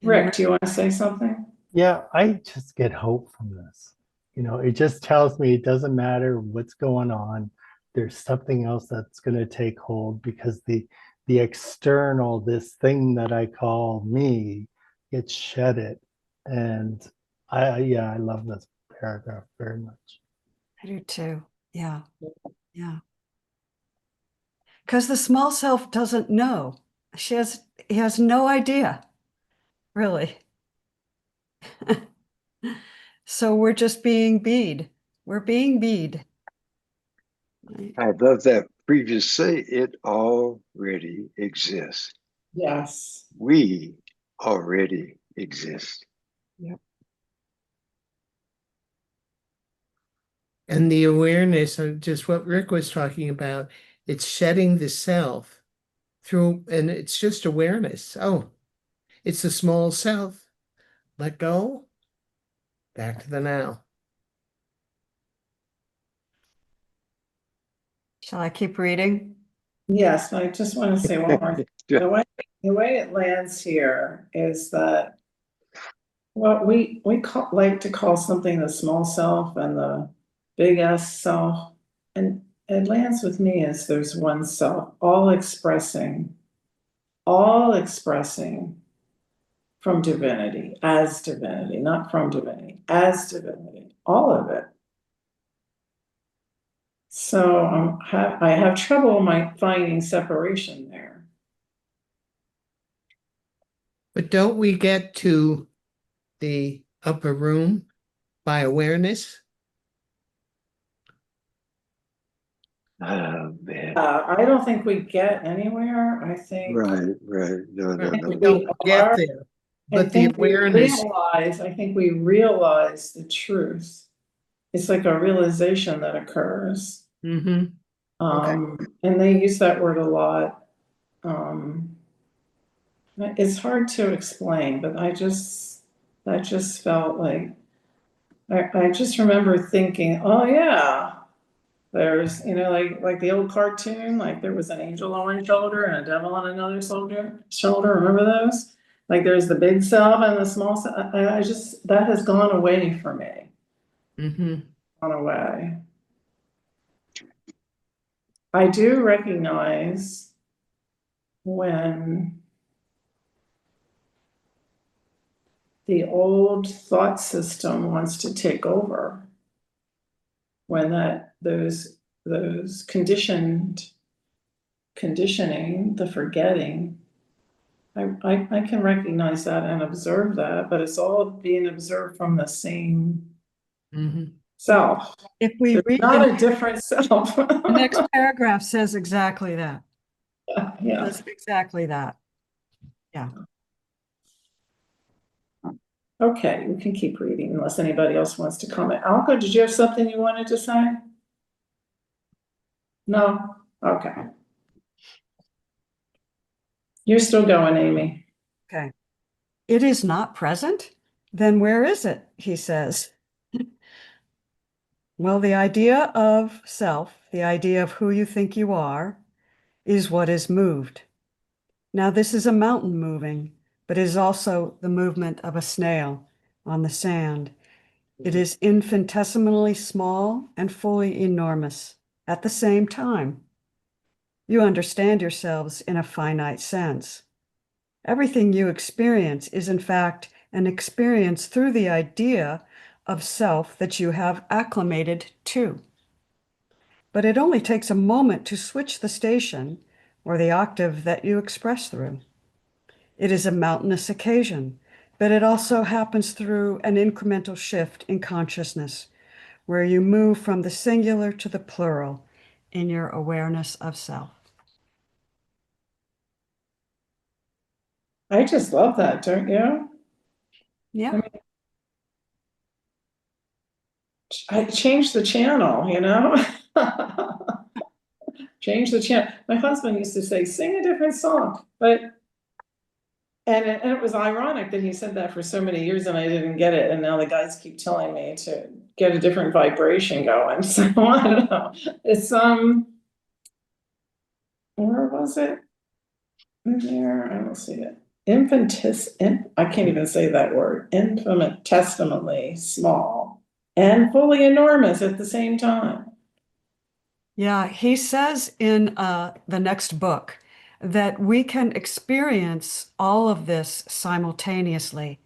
And Rick, do you want to say something? Yeah, I just get hope from this. It just tells me it doesn't matter what's going on. There's something else that's going to take hold because the external, this thing that I call me, gets shedded. And I love this paragraph very much. I do too. Yeah. Yeah. Because the small self doesn't know. He has no idea, really. So we're just being bead. We're being bead. I love that previous say, it already exists. Yes. We already exist. And the awareness of just what Rick was talking about, it's shedding the self through, and it's just awareness. Oh, it's the small self. Let go. Back to the now. Shall I keep reading? Yes, I just want to say one more thing. The way it lands here is that what we like to call something the small self and the big S self, and it lands with me as there's one self, all expressing from divinity, as divinity, not from divinity, as divinity, all of it. So I have trouble finding separation there. But don't we get to the upper room by awareness? Oh man. I don't think we get anywhere. I think Right. No. We don't get there. But the awareness. I think we realize the truth. It's like a realization that occurs. Mm-hmm. And they use that word a lot. It's hard to explain, but that just felt like I just remember thinking, oh yeah, there's like the old cartoon, like there was an angel on one shoulder and a devil on another shoulder. Remember those? Like there's the big self and the small self. I just that has gone away for me. Mm-hmm. Gone away. I do recognize when the old thought system wants to take over, when those conditioning, the forgetting, I can recognize that and observe that, but it's all being observed from the same self. If we There's read not a different self. the next paragraph says exactly that. Yeah. Says exactly that. Yeah. Okay, we can keep reading unless anybody else wants to comment. Alka, did you have something you wanted to say? No? Okay. You're still going, Amy. Okay. It is not present? Then where is it? He says. Well, the idea of self, the idea of who you think you are, is what is moved. Now, this is a mountain moving, but it is also the movement of a snail on the sand. It is infinitesimally small and fully enormous at the same time. You understand yourselves in a finite sense. Everything you experience is, in fact, an experience through the idea of self that you have acclimated to. But it only takes a moment to switch the station or the octave that you express through. It is a mountainous occasion, but it also happens through an incremental shift in consciousness, where you move from the singular to the plural in your awareness of self. I just love that, don't you? Yeah. I changed the channel, Change the channel. My husband used to say, sing a different song, but And it was ironic that he said that for so many years and I didn't get it. And now the guys keep telling me to get a different vibration going. So I don't know. It's, where was it? In there, I don't see it. I can't even say that word. Infinitesimally small and fully enormous at the same time. Yeah, he says in the next book that we can experience all of this simultaneously.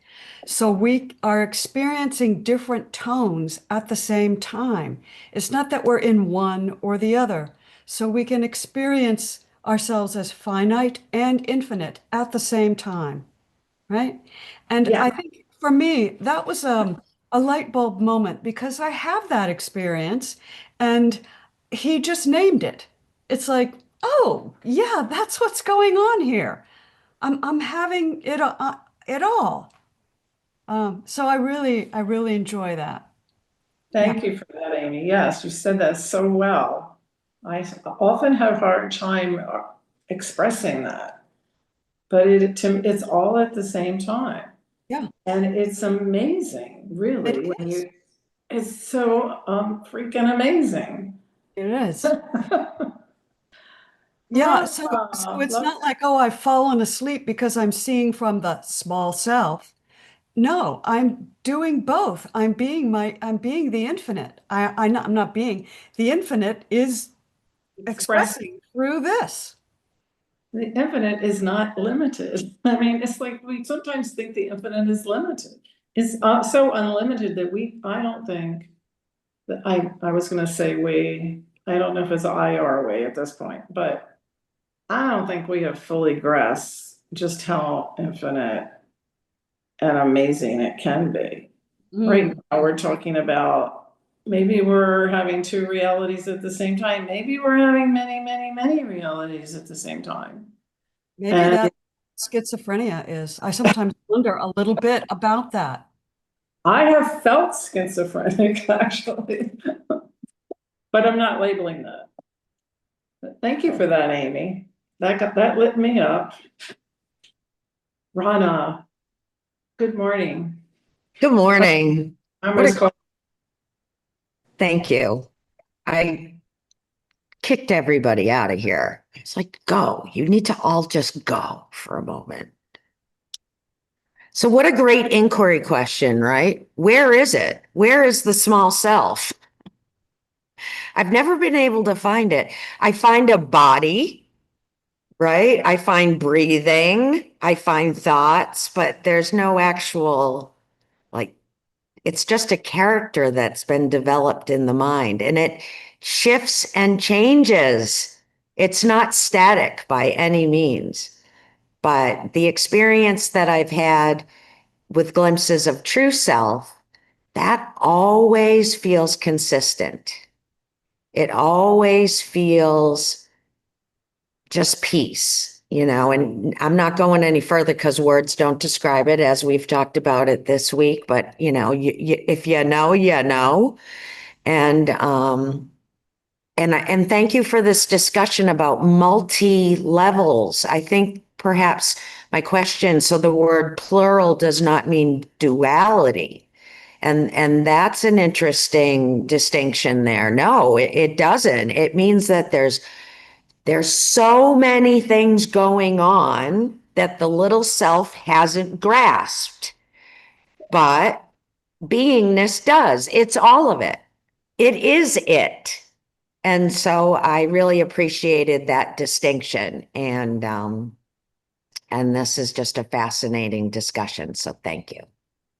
So we are experiencing different tones at the same time. It's not that we're in one or the other. So we can experience ourselves as finite and infinite at the same time, right? And Yeah. I think for me, that was a light bulb moment because I have that experience and he just named it. It's like, oh, yeah, that's what's going on here. I'm having it all. So I really enjoy that. Thank you for that, Amy. Yes, you said that so well. I often have a hard time expressing that, but it's all at the same time. Yeah. And it's amazing, really, It is. it's so freaking amazing. It is. Yeah, so it's not like, oh, I've fallen asleep because I'm seeing from the small self. No, I'm doing both. I'm being the infinite. I'm not being, the infinite is expressing through this. The infinite is not limited. I mean, it's like we sometimes think the infinite is limited. It's so unlimited that I don't think that I was going to say I don't know if it's I or we at this point, but I don't think we have fully grasped just how infinite and amazing it can be. Right now, we're talking about maybe we're having two realities at the same time. Maybe we're having many, many, many realities at the same time. Maybe And that schizophrenia is. I sometimes wonder a little bit about that. I have felt schizophrenic actually, but I'm not labeling that. But thank you for that, Amy. That lit me up. Rana, good morning. Good morning. I'm What a- just calling. Thank you. I kicked everybody out of here. It's like, go. You need to all just go for a moment. So, what a great inquiry question, right? Where is it? Where is the small self? I've never been able to find it. I find a body, right? I find breathing, I find thoughts, but there's no actual, like, it's just a character that's been developed in the mind and it shifts and changes. It's not static by any means. But the experience that I've had with glimpses of true self, that always feels consistent. It always feels just peace, and I'm not going any further because words don't describe it as we've talked about it this week, but if you know, you know. And and thank you for this discussion about multi-levels. I think perhaps my question, so the word plural does not mean duality. And that's an interesting distinction there. No, it doesn't. It means that there's so many things going on that the little self hasn't grasped. But beingness does. It's all of it. It is it. And so I really appreciated that distinction. And this is just a fascinating discussion. So thank you.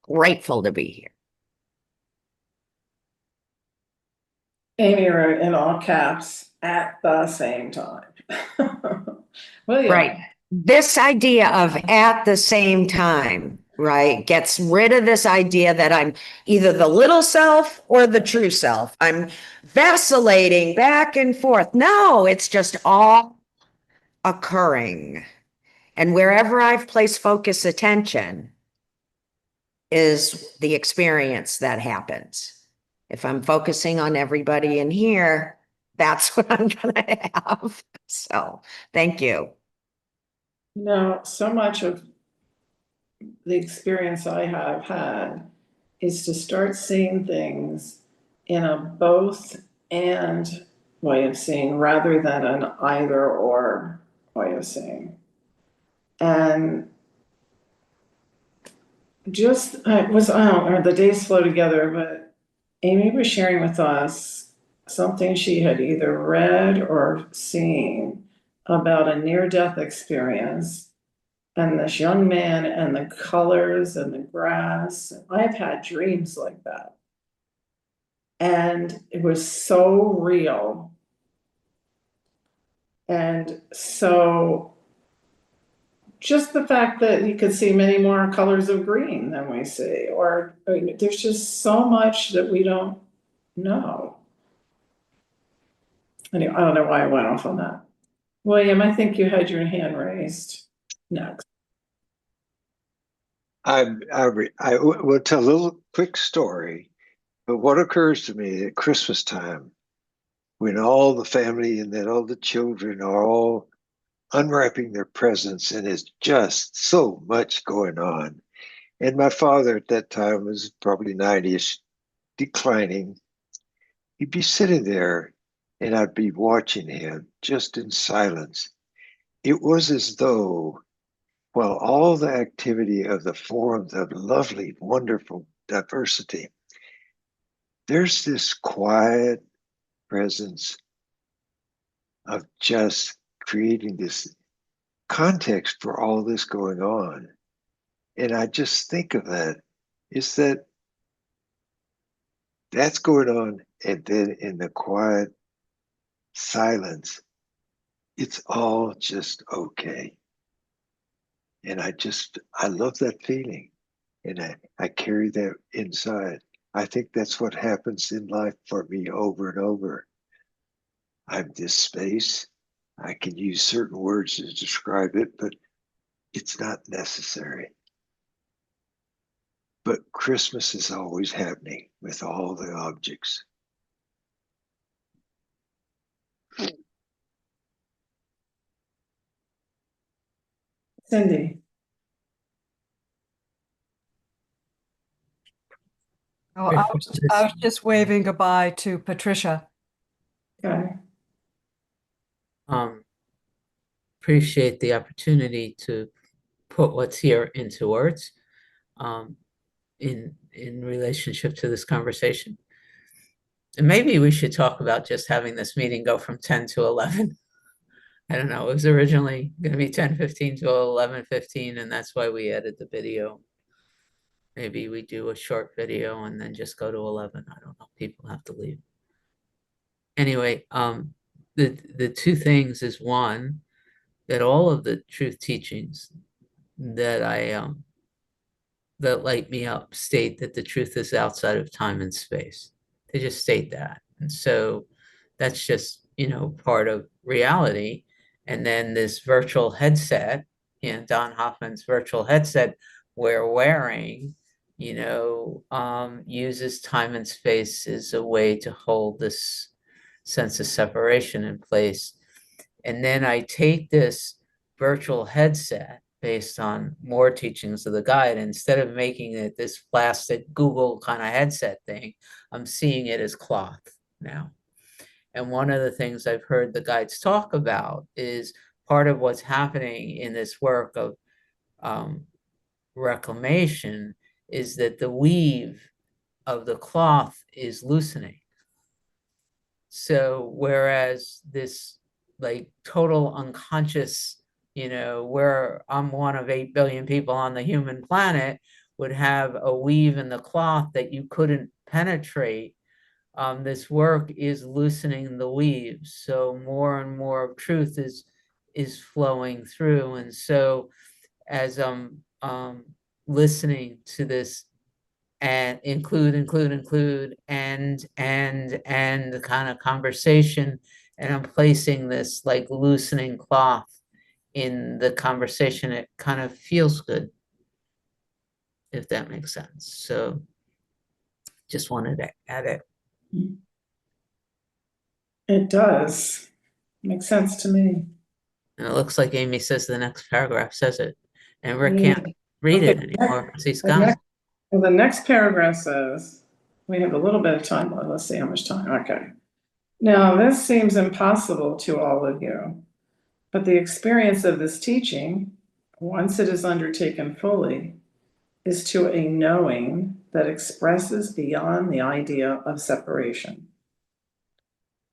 Grateful to be here. Amy wrote in all caps at the same time. Well, yeah. Right. This idea of at the same time, right, gets rid of this idea that I'm either the little self or the true self. I'm vacillating back and forth. No, it's just all occurring. And wherever I've placed focus attention is the experience that happens. If I'm focusing on everybody in here, that's what I'm going to have. So thank you. So much of the experience I have had is to start seeing things in a both and way of seeing rather than an either or way of seeing. And just, it was, I don't know, the days flow together, but Amy was sharing with us something she had either read or seen about a near-death experience and this young man and the colors and the grass. I've had dreams like that. And it was so real. And so just the fact that you could see many more colors of green than we see, or I mean, there's just so much that we don't know. Anyway, I don't know why I went off on that. William, I think you had your hand raised next. I will tell a little quick story, but what occurs to me at Christmas time, when all the family and then all the children are all unwrapping their presents, and it's just so much going on. And my father at that time was probably 90ish, declining. He'd be sitting there and I'd be watching him just in silence. It was as though, while all the activity of the forums of lovely, wonderful diversity, there's this quiet presence of just creating this context for all this going on. And I just think of that, is that that's going on, and then in the quiet silence, it's all just okay. And I love that feeling. And I carry that inside. I think that's what happens in life for me over and over. I'm this space. I can use certain words to describe it, but it's not necessary. But Christmas is always happening with all the objects. Cindy. Oh, I was just waving goodbye to Patricia. Okay. Appreciate the opportunity to put what's here into words in relationship to this conversation. And maybe we should talk about just having this meeting go from 10 to 11. I don't know, it was originally going to be 10:15 to 11:15, and that's why we added the video. Maybe we do a short video and then just go to 11. I don't know, people have to leave. Anyway, the two things is, one, that all of the truth teachings that that light me up state that the truth is outside of time and space. They just state that. And so that's just, part of reality. And then this virtual headset, Don Hoffman's virtual headset we're wearing, uses time and space as a way to hold this sense of separation in place. And then I take this virtual headset based on more teachings of the guide. Instead of making it this plastic Google kind of headset thing, I'm seeing it as cloth now. And one of the things I've heard the guides talk about is part of what's happening in this work of reclamation is that the weave of the cloth is loosening. So whereas this like total unconscious, where I'm one of 8 billion people on the human planet, would have a weave in the cloth that you couldn't penetrate, this work is loosening the weaves. So more and more of truth is flowing through. And so as I'm listening to this and include and the kind of conversation, and I'm placing this like loosening cloth in the conversation, it kind of feels good, if that makes sense. So just wanted to add it. It does. Makes sense to me. And it looks like Amy says the next paragraph says it. And Rick Yeah. can't read it Okay, anymore because he's the gone. next- Well, the next paragraph says, we have a little bit of time. Let's see how much time. Okay. Now, this seems impossible to all of you, but the experience of this teaching, once it is undertaken fully, is to a knowing that expresses beyond the idea of separation.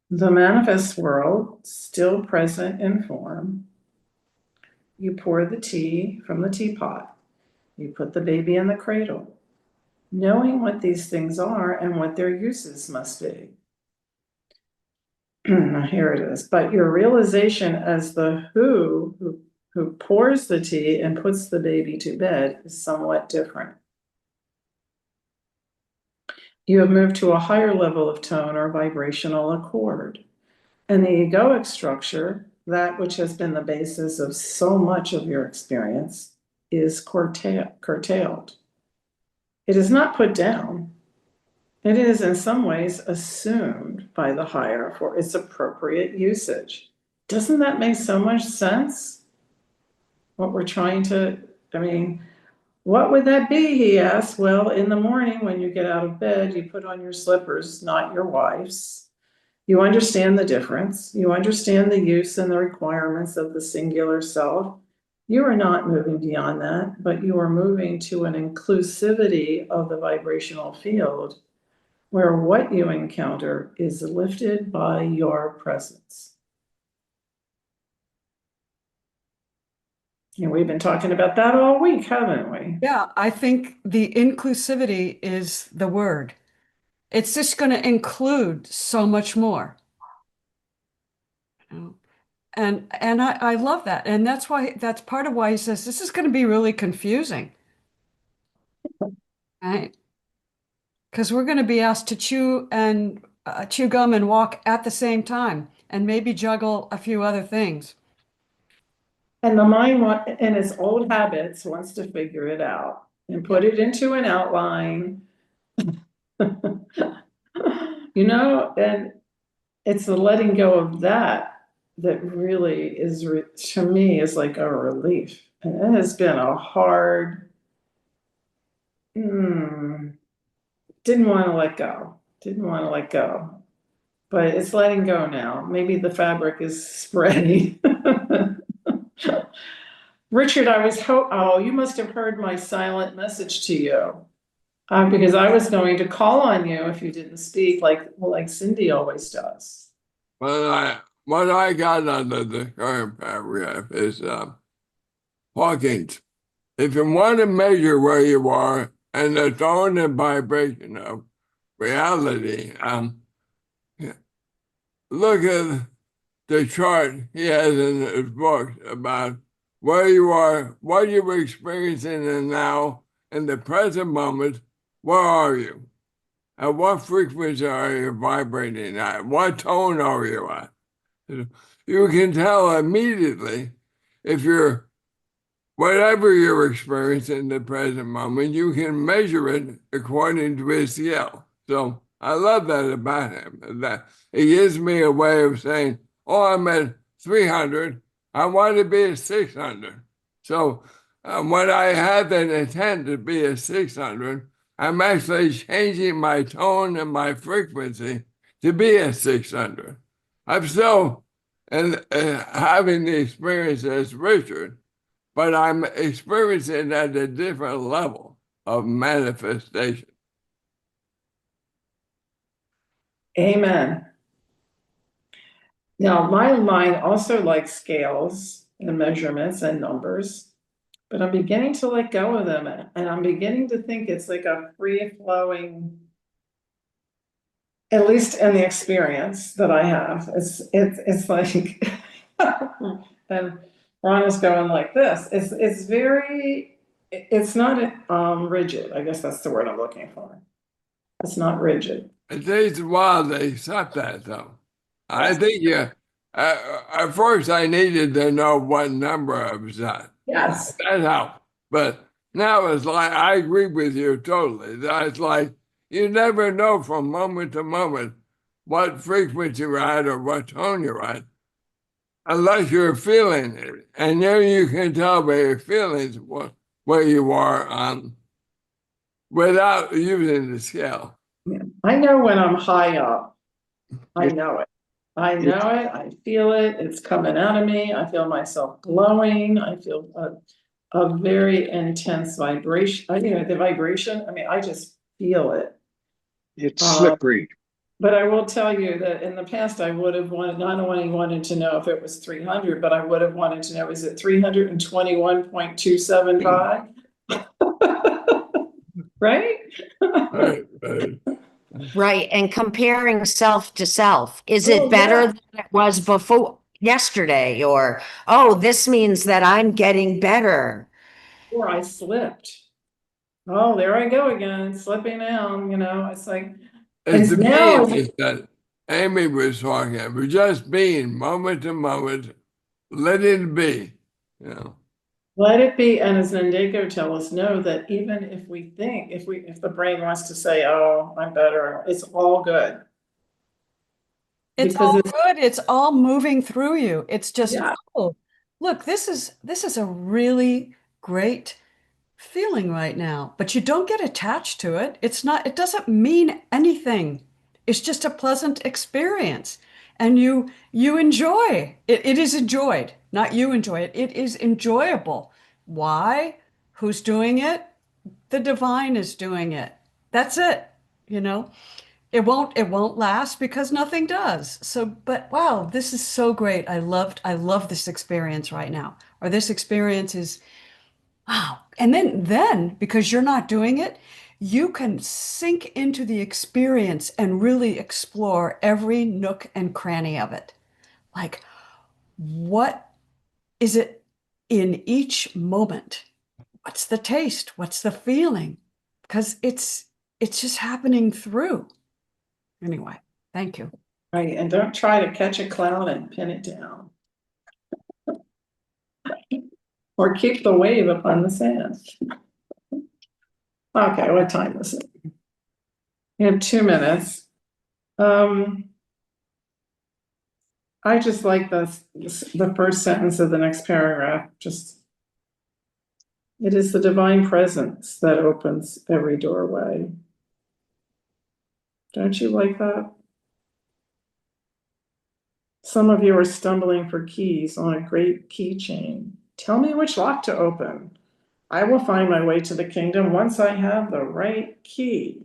The manifest world, still present in form, you pour the tea from the teapot, you put the baby in the cradle, knowing what these things are and what their uses must be. Here it is. But your realization as the who pours the tea and puts the baby to bed is somewhat different. You have moved to a higher level of tone or vibrational accord. And the egoic structure, that which has been the basis of so much of your experience, is curtailed. It is not put down. It is in some ways assumed by the higher for its appropriate usage. Doesn't that make so much sense? What we're trying to, what would that be? He asked. Well, in the morning when you get out of bed, you put on your slippers, not your wife's. You understand the difference. You understand the use and the requirements of the singular self. You are not moving beyond that, but you are moving to an inclusivity of the vibrational field where what you encounter is lifted by your presence. And we've been talking about that all week, haven't we? Yeah, I think the inclusivity is the word. It's just going to include so much more. You know? And I love that. And that's part of why he says this is going to be really confusing. Right? Because we're going to be asked to chew gum and walk at the same time and maybe juggle a few other things. And the mind, in its old habits, wants to figure it out and put it into an outline. And it's the letting go of that really is, to me, is like a relief. And it has been a hard, didn't want to let go. But it's letting go now. Maybe the fabric is spreading. Richard, you must have heard my silent message to you. Because I was going to call on you if you didn't speak, like Cindy always does. What I got under the current paragraph is Hawkins. If you want to measure where you are and the tone and vibration of reality, look at the chart he has in his book about where you are, what you're experiencing in now, in the present moment. Where are you? At what frequency are you vibrating at? What tone are you at? You can tell immediately if whatever you're experiencing in the present moment, you can measure it according to his scale. So I love that about him, that he gives me a way of saying, oh, I'm at 300. I want to be at 600. So when I have that intent to be at 600, I'm actually changing my tone and my frequency to be at 600. I'm still having the experience as Richard, but I'm experiencing at a different level of manifestation. Amen. Now, my mind also likes scales and measurements and numbers. But I'm beginning to let go of them, and I'm beginning to think it's like a free-flowing, at least in the experience that I have. It's like, and Ron is going like this. It's not rigid. I guess that's the word I'm looking for. It's not rigid. It takes a while to accept that, though. I think at first I needed to know what number I was at. Yes. That helped. But now it's like, I agree with you totally. It's like, you never know from moment to moment what frequency you're at or what tone you're at, unless you're feeling it. And then you can tell by your feelings what where you are without using the scale. Yeah. I know when I'm high up. I It- know it. I know it. I feel it. It's coming out of me. I feel myself glowing. I feel a very intense vibration. The vibration, I mean, I just feel it. It's slippery. But I will tell you that in the past, I would have not only wanted to know if it was 300, but I would have wanted to know, is it 321.275? Right? Right. Right. And comparing self to self, is Oh, it better yeah. than it was before yesterday? Or, oh, this means that I'm getting better. Or I slipped. Oh, there I go again, slipping down, it's like, It's and the now, being that Amy was talking about, just being moment to moment, let it be, you know. let it be, and as Nandeko tell us, know that even if we think, if the brain wants to say, oh, I'm better, it's all good. It's Because all good. It's all moving through you. It's just, Yeah. oh, look, this is a really great feeling right now, but you don't get attached to it. It doesn't mean anything. It's just a pleasant experience. And you enjoy it. It is enjoyed, not you enjoy it. It is enjoyable. Why? Who's doing it? The divine is doing it. That's it. You know, it won't last because nothing does. So, but wow, this is so great. I love this experience right now. Or this experience is wow. And then because you're not doing it, you can sink into the experience and really explore every nook and cranny of it. Like, what is it in each moment? What's the taste? What's the feeling? Because it's just happening through. Anyway, thank you. Right, and don't try to catch a cloud and pin it down. Or keep the wave upon the sand. Okay, what time is it? We have 2 minutes. I just like the first sentence of the next paragraph, it is the divine presence that opens every doorway. Don't you like that? Some of you are stumbling for keys on a great keychain. Tell me which lock to open. I will find my way to the kingdom once I have the right key.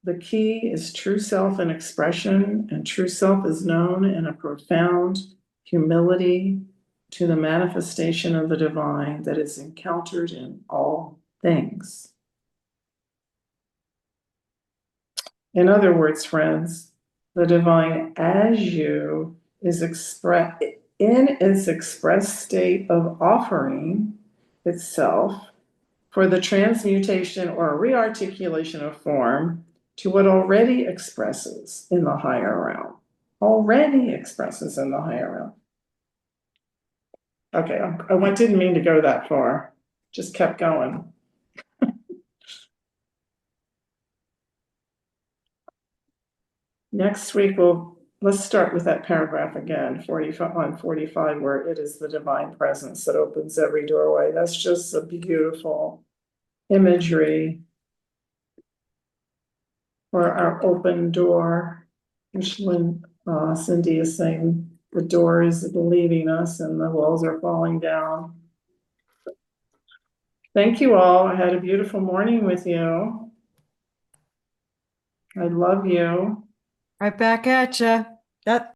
The key is true self and expression, and true self is known in a profound humility to the manifestation of the divine that is encountered in all things. In other words, friends, the divine as you is expressed in its express state of offering itself for the transmutation or rearticulation of form to what already expresses in the higher realm. Already expresses in the higher realm. Okay, I didn't mean to go that far, just kept going. Next week, let's start with that paragraph again, 45, where it is the divine presence that opens every doorway. That's just a beautiful imagery for our open door. When Cindy is saying the door is leaving us and the walls are falling down. Thank you all. I had a beautiful morning with you. I love you. Right back at you. That